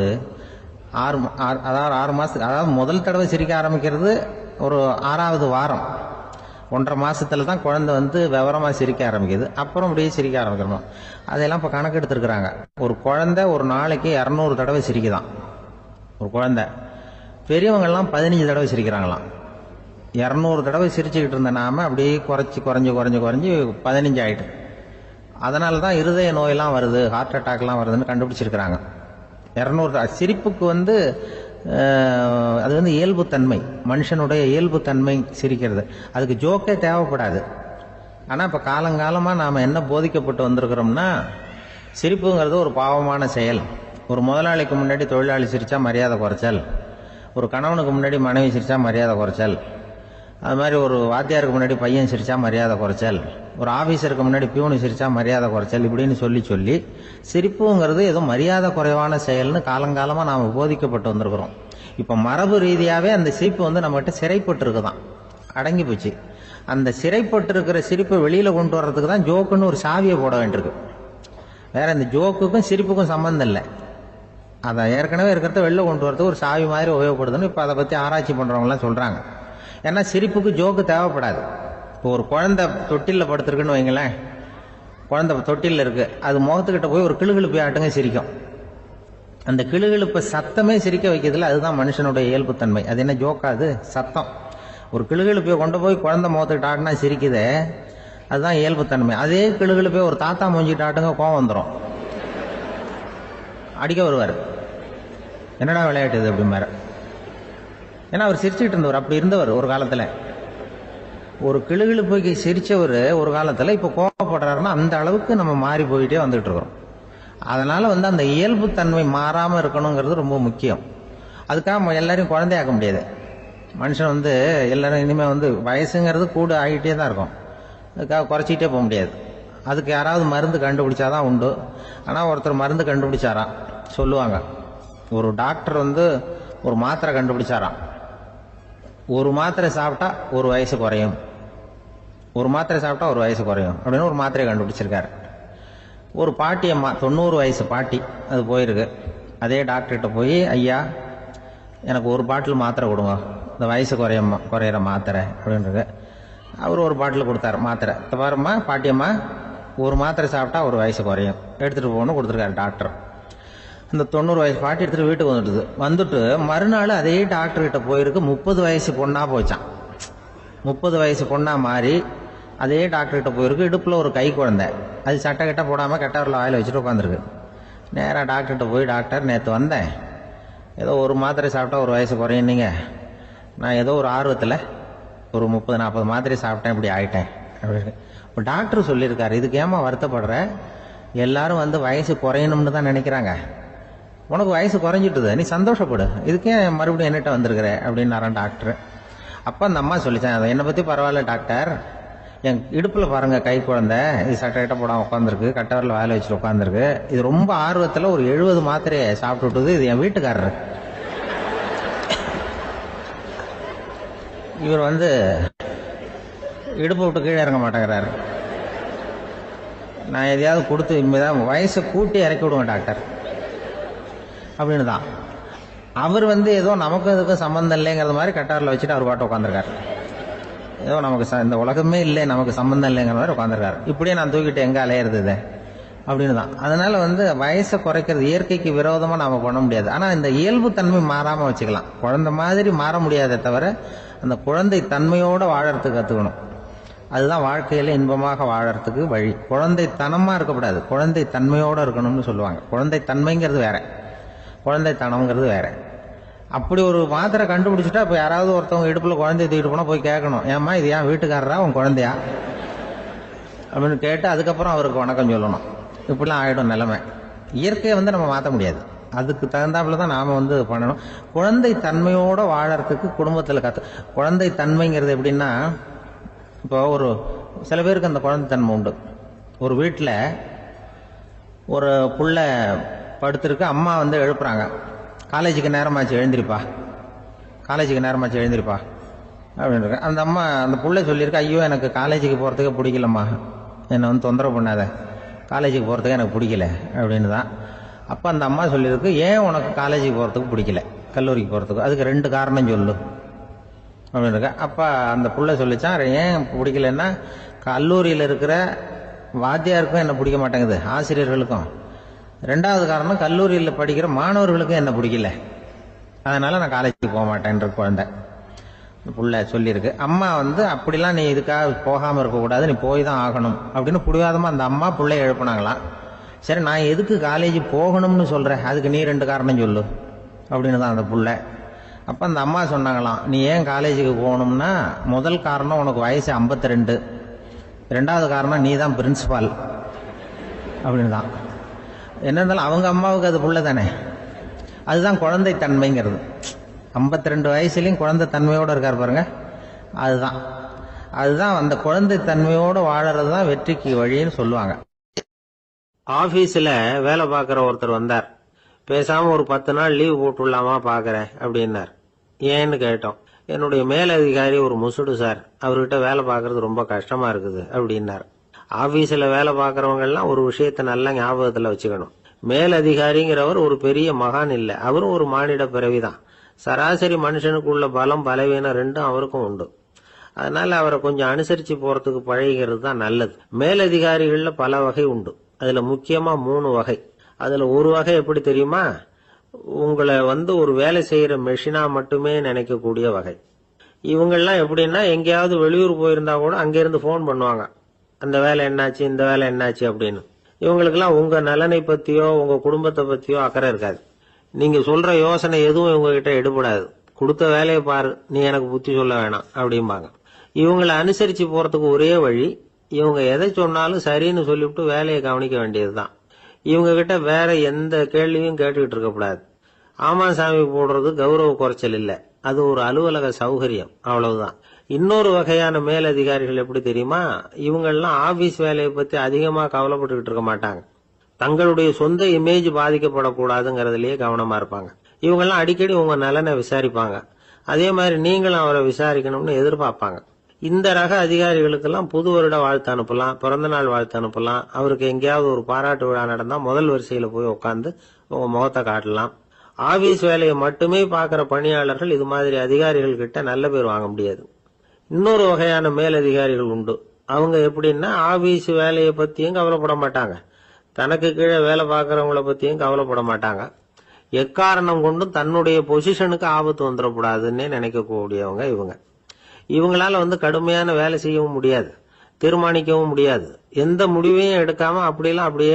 6 மாசத்துக்கு, அதாவது முதல் தடவை சிரிக்க ஆரம்பிக்கிறது ஒரு 6வது வாரம், 1.5 மாசத்துல தான் குழந்தை விவரமாக சிரிக்க ஆரம்பிக்குது. அப்புறம் அப்படியே சிரிக்க ஆரம்பிக்கிறோமா. அதெல்லாம் இப்போ கணக்கு எடுத்துருக்குறாங்க. ஒரு குழந்தை ஒரு நாளைக்கு 200 தடவை சிரிக்குதான் ஒரு குழந்தை. பெரியவங்கெல்லாம் 15 தடவை சிரிக்கிறாங்களாம். 200 தடவை சிரிச்சுக்கிட்டு இருந்த நாம அப்படியே குறைஞ்சி 15 ஆயிட்டு. அதனால தான் இருதய நோயெல்லாம் வருது, ஹார்ட் அட்டாக்லாம் வருதுன்னு கண்டுபிடிச்சிருக்கிறாங்க. 200 சிரிப்புக்கு அது இயல்புத்தன்மை, மனுஷனுடைய இயல்புத்தன்மை சிரிக்கிறது. அதுக்கு ஜோக்கே தேவைப்படாது. ஆனால் இப்போ காலங்காலமாக நாம் என்ன போதிக்கப்பட்டு வந்திருக்கிறோம்னா, சிரிப்புங்கிறது ஒரு பாவமான செயல். ஒரு முதலாளிக்கு முன்னாடி தொழிலாளி சிரிச்சா மரியாதை குறைச்சல், ஒரு கணவனுக்கு முன்னாடி மனைவி சிரிச்சா மரியாதை குறைச்சல், அது மாதிரி ஒரு வாத்தியாருக்கு முன்னாடி பையன் சிரிச்சா மரியாதை குறைச்சல், ஒரு ஆபீசருக்கு முன்னாடி பியூனு சிரிச்சா மரியாதை குறைச்சல், இப்படின்னு சொல்லி சிரிப்புங்கிறது ஏதோ மரியாதை குறைவான செயல்னு காலங்காலமாக நாம் போதிக்கப்பட்டு வந்திருக்கிறோம். இப்போ மரபு ரீதியாகவே அந்த சிரிப்பு நம்மகிட்ட சிறைப்பட்டு இருக்குதான், அடங்கி போச்சு. அந்த சிறைப்பட்டு இருக்கிற சிரிப்பை வெளியில் கொண்டு வர்றதுக்கு தான் ஜோக்குன்னு ஒரு சாவியை போட வேண்டியிருக்கு. வேற இந்த ஜோக்குக்கும் சிரிப்புக்கும் சம்பந்தம் இல்லை. அதை ஏற்கனவே இருக்கிறத வெளில கொண்டு வரதுக்கு ஒரு சாவி மாதிரி உபயோகப்படுதுன்னு இப்போ அதை பற்றி ஆராய்ச்சி பண்ணுறவங்களாம் சொல்கிறாங்க. ஏன்னா சிரிப்புக்கு ஜோக்கு தேவைப்படாது. இப்போ ஒரு குழந்தை தொட்டிலில் படுத்துருக்குன்னு வைங்களேன், குழந்தை தொட்டிலில் இருக்குது, அது முகத்துக்கிட்ட போய் ஒரு கிளுகிழுப்பை ஆட்டுங்க சிரிக்கும். அந்த கிளுகிழுப்பை சத்தமே சிரிக்க வைக்கிறதுல அதுதான் மனுஷனுடைய இயல்புத்தன்மை. அது என்ன ஜோக்காது? சத்தம். ஒரு கிளுகிழுப்பையை கொண்டு போய் குழந்தை முகத்துக்கிட்ட ஆட்டினா சிரிக்குதே, அதுதான் இயல்புத்தன்மை. அதே கிளுகிழுப்பையை ஒரு தாத்தா மூஞ்சிட்டு ஆட்டுங்க, கோவம் வந்துடும், அடிக்க வருவார். என்னடா விளையாட்டு இது அப்படிமாரு. ஏன்னா அவர் சிரிச்சுக்கிட்டு இருந்தவர், அப்படி இருந்தவர் ஒரு காலத்தில். ஒரு கிளுகிழுப்பைக்கு சிரிச்சவர் ஒரு காலத்தில் இப்போ கோவப்படுறாருன்னா அந்த அளவுக்கு நம்ம மாறி போயிட்டே வந்துட்டு இருக்கிறோம். அதனால அந்த இயல்புத்தன்மை மாறாமல் இருக்கணுங்கிறது ரொம்ப முக்கியம். அதுக்காக எல்லாரையும் குழந்தையாக்க முடியாது. மனுஷன் எல்லாரும் இனிமேல் வயசுங்கிறது கூட ஆகிட்டே தான் இருக்கும். அதுக்காக குறைச்சிக்கிட்டே போக முடியாது. அதுக்கு யாராவது மருந்து கண்டுபிடிச்சாதான் உண்டு. ஆனால் ஒருத்தர் மருந்து கண்டுபிடிச்சாராம், சொல்லுவாங்க. ஒரு டாக்டர் வந்து ஒரு மாத்திரை கண்டுபிடிச்சாராம். ஒரு மாத்திரை சாப்பிட்டா ஒரு வயசு குறையும், ஒரு மாத்திரை சாப்பிட்டா ஒரு வயசு குறையும் அப்படின்னு ஒரு மாத்திரையை கண்டுபிடிச்சிருக்காரு. ஒரு பாட்டி அம்மா, 90 வயசு பாட்டி, அது போயிருக்கு. அதே டாக்டர்கிட்ட போய், ஐயா எனக்கு ஒரு பாட்டில் மாத்திரை கொடுங்க, இந்த வயசு குறையிற மாத்திரை அப்படின்றது. அவர் ஒரு பாட்டில் கொடுத்தாரு மாத்திரை. பாரும்மா பாட்டியம்மா, ஒரு மாத்திரை சாப்பிட்டா ஒரு வயசு குறையும், எடுத்துகிட்டு போகணும்னு கொடுத்துருக்காரு டாக்டர். இந்த 90 வயசு பாட்டி எடுத்துகிட்டு வீட்டுக்கு வந்துட்டு மறுநாள் அதே டாக்டர்கிட்ட போயிருக்கு. 30 வயசு பொண்ணாக போச்சான். 30 வயசு பொண்ணாக மாறி அதே டாக்டர்கிட்ட போயிருக்கு. இடுப்பில் ஒரு கை குழந்தை, அது சட்டை கிட்ட போடாமல் கெட்டவரில் வாயில் வச்சுட்டு உட்காந்துருக்கு. நேராக டாக்டர்கிட்ட போய், டாக்டர் நேற்று வந்தேன், ஏதோ ஒரு மாத்திரை சாப்பிட்டா ஒரு வயசு குறையும், நீங்கள் நான் ஏதோ ஒரு ஆர்வத்தில் ஒரு 30-40 மாத்திரை சாப்பிட்டேன், இப்படி ஆகிட்டேன் அப்படின்னு. இப்போ டாக்டர் சொல்லியிருக்காரு, இதுக்கு ஏமா வருத்தப்படுற, எல்லாரும் வந்து வயசு குறையணும்னு தான் நினைக்கிறாங்க, உனக்கு வயசு குறைஞ்சிட்டுது, நீ சந்தோஷப்படு, இதுக்கே மறுபடியும் என்னட்ட வந்திருக்கிற அப்படின்னாரான் டாக்டர். அப்போ அந்த அம்மா சொல்லிச்சேன், என்னை பற்றி பரவாயில்ல டாக்டர், என் இடுப்பில் பாருங்க கை குழந்தை, இது சட்டை போடாமல் உட்காந்துருக்கு, கட்டவரில் வேலை வச்சுட்டு உட்காந்துருக்கு, இது ரொம்ப ஆர்வத்தில் ஒரு 70 மாத்திரையை சாப்பிட்டு விட்டுது, இது என் வீட்டுக்காரரு. இவர் வந்து இடுப்பை விட்டு கீழே இறங்க மாட்டேங்கிறாரு. நான் எதையாவது கொடுத்து இனிமேதான் வயசை கூட்டி இறக்கி விடுவேன் டாக்டர் அப்படின்னு தான். அவர் வந்து ஏதோ நமக்கும் இதுக்கும் சம்மந்தம் இல்லைங்கிறது மாதிரி கட்டாரில் வச்சுட்டு அவர் பாட்டு உட்காந்துருக்காரு. ஏதோ நமக்கு இந்த உலகமே இல்லை, நமக்கு சம்மந்தம் இல்லைங்கிற மாதிரி உட்காந்துருக்காரு. இப்படியே நான் தூக்கிட்டு எங்கே அலையிறது அப்படின்னு தான். அதனால வந்து வயசை குறைக்கிறது இயற்கைக்கு விரோதமாக நாம் பண்ண முடியாது. ஆனால் இந்த இயல்பு தன்மை மாறாமல் வச்சுக்கலாம். குழந்தை மாதிரி மாற முடியாதே தவிர அந்த குழந்தை தன்மையோடு வாழறதுக்கு கற்றுக்கணும். அதுதான் வாழ்க்கையில் இன்பமாக வாழறதுக்கு வழி. குழந்தை தனமாக இருக்கக்கூடாது, குழந்தை தன்மையோடு இருக்கணும்னு சொல்லுவாங்க. குழந்தை தன்மைங்கிறது வேற, குழந்தை தனம்ங்கிறது வேற. அப்படி ஒரு மாத்திரை கண்டுபிடிச்சிட்டா இப்போ யாராவது ஒருத்தவங்க இடுப்பில் குழந்தைய தூக்கிட்டு போனால் போய் கேட்கணும், ஏம்மா இது ஏன் வீட்டுக்காரரா உன் குழந்தையா அப்படின்னு கேட்டு அதுக்கப்புறம் அவருக்கு வணக்கம் சொல்லணும். இப்படிலாம் ஆகிடும் நிலைமை. இயற்கையை வந்து நம்ம மாற்ற முடியாது, அதுக்கு தகுந்தாப்புல தான் நாம் வந்து பண்ணணும். குழந்தை தன்மையோடு வாழறதுக்கு குடும்பத்தில் குழந்தை தன்மைங்கிறது எப்படின்னா, இப்போ ஒரு சில பேருக்கு அந்த குழந்தை தன்மை உண்டு. ஒரு வீட்டில் ஒரு புள்ள படுத்திருக்கு, அம்மா வந்து எழுப்புறாங்க, காலேஜுக்கு நேரமாச்சு எழுந்திருப்பா, காலேஜுக்கு நேரமாச்சு எழுந்திருப்பா அப்படின்னு. அந்த அம்மா அந்த புள்ள சொல்லியிருக்கு, ஐயோ எனக்கு காலேஜுக்கு போகிறதுக்கு பிடிக்கலம்மா, என்னை வந்து தொந்தரவு பண்ணாத, காலேஜுக்கு போகிறதுக்கு எனக்கு பிடிக்கல அப்படின்னு தான். அப்போ அந்த அம்மா சொல்லியிருக்கு, ஏன் உனக்கு காலேஜுக்கு போகிறதுக்கு பிடிக்கல, கல்லூரிக்கு போகிறதுக்கு, அதுக்கு 2 காரணம் சொல்லு அப்படின்னு இருக்க. அப்போ அந்த புள்ள சொல்லிச்சான், ஏன் பிடிக்கலன்னா, கல்லூரியில் இருக்கிற வாத்தியாருக்கும் என்ன பிடிக்க மாட்டேங்குது, ஆசிரியர்களுக்கும். 2வது காரணம், கல்லூரியில் படிக்கிற மாணவர்களுக்கும் என்ன பிடிக்கல, அதனால நான் காலேஜுக்கு போக மாட்டேன்ற குழந்தை புள்ள சொல்லியிருக்கு. அம்மா வந்து அப்படிலாம் நீ இதுக்காக போகாமல் இருக்கக்கூடாது, நீ போய் தான் ஆகணும் அப்படின்னு பிடிவாதமாக அந்த அம்மா பிள்ளைய எழுப்பினாங்களாம். சரி நான் எதுக்கு காலேஜ் போகணும்னு சொல்கிறேன், அதுக்கு நீ 2 காரணம் சொல்லு அப்படின்னு தான் அந்த புள்ள. அப்போ அந்த அம்மா சொன்னாங்களாம், நீ ஏன் காலேஜுக்கு போகணும்னா, முதல் காரணம் உனக்கு வயசு 52, 2வது காரணம் நீ தான் பிரின்சிபால் அப்படின்னு தான். என்ன இருந்தாலும் அவங்க அம்மாவுக்கு அது புள்ள தானே, அதுதான் குழந்தை தன்மைங்கிறது. 52 வயசுலையும் குழந்தை தன்மையோடு இருக்கார் பாருங்க, அதுதான் அந்த குழந்தை தன்மையோடு வாழறது தான் வெற்றிக்கு வழின்னு சொல்லுவாங்க. ஆபீஸ்ல வேலை பார்க்குற ஒருத்தர் வந்தார். பேசாம ஒரு 10 நாள் லீவ் போட்டுடலாமா பாக்குறேன் அப்படின்னார். ஏன்னு கேட்டோம். என்னுடைய மேலதிகாரி ஒரு முசுடு சார், அவர்கிட்ட வேலை பார்க்கறது ரொம்ப கஷ்டமா இருக்குது அப்படின்னார். ஆபீஸ்ல வேலை பார்க்கறவங்க எல்லாம் ஒரு விஷயத்த நல்லா ஞாபகத்துல வச்சுக்கணும். மேலதிகாரிங்கிறவர் ஒரு பெரிய மகான் இல்லை, அவரும் ஒரு மானிட பிறவிதான். சராசரி மனுஷனுக்கு உள்ள பலம் பலவீனம் 2ம் அவருக்கும் உண்டு. அதனால அவரை கொஞ்சம் அனுசரிச்சு போறதுக்கு பழகிறது தான் நல்லது. மேலதிகாரிகள்ல பல வகை உண்டு, அதுல முக்கியமா 3 வகை. அதுல ஒரு வகை எப்படி தெரியுமா, உங்களை வந்து ஒரு வேலை செய்யற மெஷினா மட்டுமே நினைக்கக்கூடிய வகை. இவங்கெல்லாம் எப்படின்னா, எங்கேயாவது வெளியூர் போயிருந்தா கூட அங்கிருந்து போன் பண்ணுவாங்க, அந்த வேலை என்னாச்சு இந்த வேலை என்னாச்சு அப்படின்னு. இவங்களுக்கெல்லாம் உங்க நலனை பத்தியோ உங்க குடும்பத்தை பத்தியோ அக்கறை இருக்காது. நீங்க சொல்ற யோசனை எதுவும் இவங்க கிட்ட எடுபடாது. கொடுத்த வேலையை பாரு, நீ எனக்கு புத்தி சொல்ல வேணாம் அப்படிம்பாங்க. இவங்களை அனுசரிச்சு போறதுக்கு ஒரே வழி, இவங்க எதை சொன்னாலும் சரின்னு சொல்லிவிட்டு வேலையை கவனிக்க வேண்டியதுதான். இவங்க கிட்ட வேற எந்த கேள்வியும் கேட்டுக்கிட்டு இருக்கக்கூடாது. ஆமா சாமி போடுறது கௌரவ குறைச்சல் இல்லை, அது ஒரு அலுவலக சௌகரியம், அவ்வளவுதான். இன்னொரு வகையான மேலதிகாரிகள் எப்படி தெரியுமா, இவங்கெல்லாம் ஆபீஸ் வேலையை பத்தி அதிகமா கவலைப்பட்டுக்கிட்டு இருக்க மாட்டாங்க. தங்களுடைய சொந்த இமேஜ் பாதிக்கப்படக்கூடாதுங்கிறதுலயே கவனமா இருப்பாங்க. இவங்கெல்லாம் அடிக்கடி உங்க நலனை விசாரிப்பாங்க. அதே மாதிரி நீங்களும் அவரை விசாரிக்கணும்னு எதிர்பார்ப்பாங்க. இந்த ரக அதிகாரிகளுக்கெல்லாம் புது வருட வாழ்த்து அனுப்பலாம், பிறந்த நாள் வாழ்த்து அனுப்பலாம். அவருக்கு எங்கேயாவது ஒரு பாராட்டு விழா நடந்தா முதல் வரிசையில போய் உட்காந்து உங்க முகத்தை காட்டலாம். ஆபீஸ் வேலையை மட்டுமே பார்க்கிற பணியாளர்கள் இது மாதிரி அதிகாரிகள் கிட்ட நல்ல பேர் வாங்க முடியாது. இன்னொரு வகையான மேலதிகாரிகள் உண்டு. அவங்க எப்படின்னா ஆபீஸ் வேலையை பத்தியும் கவலைப்பட மாட்டாங்க, தனக்கு கீழே வேலை பார்க்கறவங்கள பத்தியும் கவலைப்பட மாட்டாங்க. எக்காரணம் கொண்டும் தன்னுடைய பொசிஷனுக்கு ஆபத்து வந்துடக்கூடாதுன்னு நினைக்கக்கூடியவங்க இவங்க. இவங்களால கடுமையான வேலை செய்யவும் முடியாது, தீர்மானிக்கவும் முடியாது. எந்த முடிவையும் எடுக்காம அப்படியே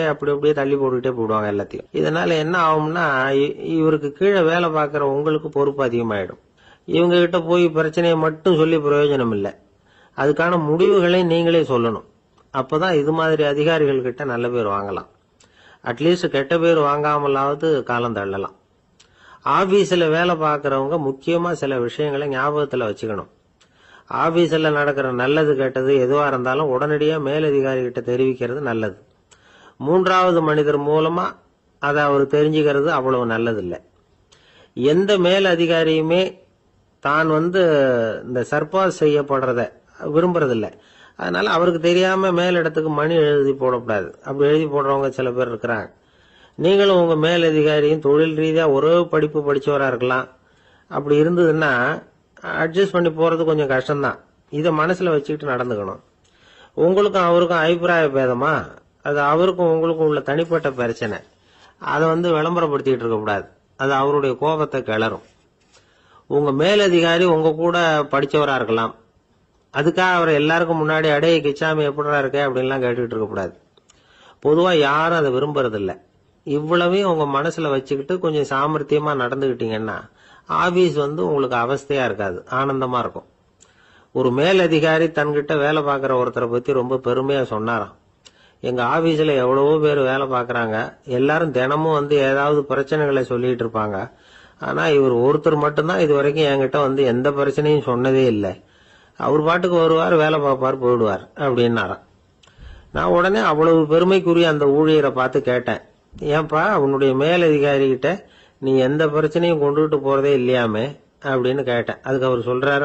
தள்ளி போட்டுக்கிட்டே போடுவாங்க எல்லாத்தையும். இதனால என்ன ஆகும்னா இவருக்கு கீழே வேலை பார்க்கிற உங்களுக்கு பொறுப்பு அதிகமாயிடும். இவங்க கிட்ட போய் பிரச்சனையை மட்டும் சொல்லி பிரயோஜனம் இல்லை, அதுக்கான முடிவுகளை நீங்களே சொல்லணும். அப்பதான் இது மாதிரி அதிகாரிகள் கிட்ட நல்ல பேர் வாங்கலாம். அட்லீஸ்ட் கெட்ட பேர் வாங்காமலாவது காலம் தள்ளலாம். ஆபீஸ்ல வேலை பார்க்கறவங்க முக்கியமா சில விஷயங்களை ஞாபகத்துல வச்சுக்கணும். ஆபீஸ்ல நடக்கிற நல்லது கெட்டது எதுவா இருந்தாலும் உடனடியா மேலதிகாரி கிட்ட தெரிவிக்கிறது நல்லது. மூன்றாவது மனிதர் மூலமா அதை அவர் தெரிஞ்சுக்கிறது அவ்வளவு நல்லது இல்லை. எந்த மேல் அதிகாரியுமே தான் இந்த சர்பாஸ் செய்யப்படுறத விரும்புறதில்லை. அதனால அவருக்கு தெரியாம மேலிடத்துக்கு மணி எழுதி போடக்கூடாது. அப்படி எழுதி போடுறவங்க சில பேர் இருக்கிறாங்க. நீங்களும் உங்க மேலதிகாரியும் தொழில் ரீதியா ஒரே படிப்பு படிச்சவரா இருக்கலாம். அப்படி இருந்ததுன்னா அட்ஜஸ்ட் பண்ணி போறது கொஞ்சம் கஷ்டம்தான். இதை மனசுல வச்சுக்கிட்டு நடந்துக்கணும். உங்களுக்கும் அவருக்கும் அபிப்பிராய பேதமா, அது அவருக்கும் உங்களுக்கும் உள்ள தனிப்பட்ட பிரச்சனை. அதை விளம்பரப்படுத்திட்டு இருக்க கூடாது, அது அவருடைய கோபத்தை கிளறும். உங்க மேலதிகாரி உங்க கூட படிச்சவரா இருக்கலாம், அதுக்காக அவர் எல்லாருக்கும் முன்னாடி அடைய கிச்சாமி எப்படிடா இருக்க அப்படின்லாம் கேட்டுக்கிட்டு இருக்க கூடாது. பொதுவா யாரும் அதை விரும்புறதில்ல. இவ்வளவையும் உங்க மனசுல வச்சுக்கிட்டு கொஞ்சம் சாமர்த்தியமா நடந்துகிட்டீங்கன்னா ஆபீஸ் உங்களுக்கு அவஸ்தையா இருக்காது, ஆனந்தமா இருக்கும். ஒரு மேலதிகாரி தன்கிட்ட வேலை பார்க்கிற ஒருத்தரை பத்தி ரொம்ப பெருமையா சொன்னாராம். எங்க ஆபீஸ்ல எவ்வளவோ பேர் வேலை பார்க்கறாங்க, எல்லாரும் தினமும் ஏதாவது பிரச்சனைகளை சொல்லிட்டு இருப்பாங்க. ஆனா இவர் ஒருத்தர் மட்டும்தான் இது வரைக்கும் என்கிட்ட எந்த பிரச்சனையும் சொன்னதே இல்லை. அவர் பாட்டுக்கு வருவார், வேலை பார்ப்பார், போயிடுவார் அப்படின்னாராம். நான் உடனே அவ்வளவு பெருமைக்குரிய அந்த ஊழியரை பார்த்து கேட்டேன், ஏன்பா உன்னுடைய மேலதிகாரி கிட்ட நீ எந்த பிரச்சனையும் கொண்டுகிட்டு போறதே இல்லையாமே அப்படின்னு கேட்டேன். அதுக்கு அவர் சொல்றாரு,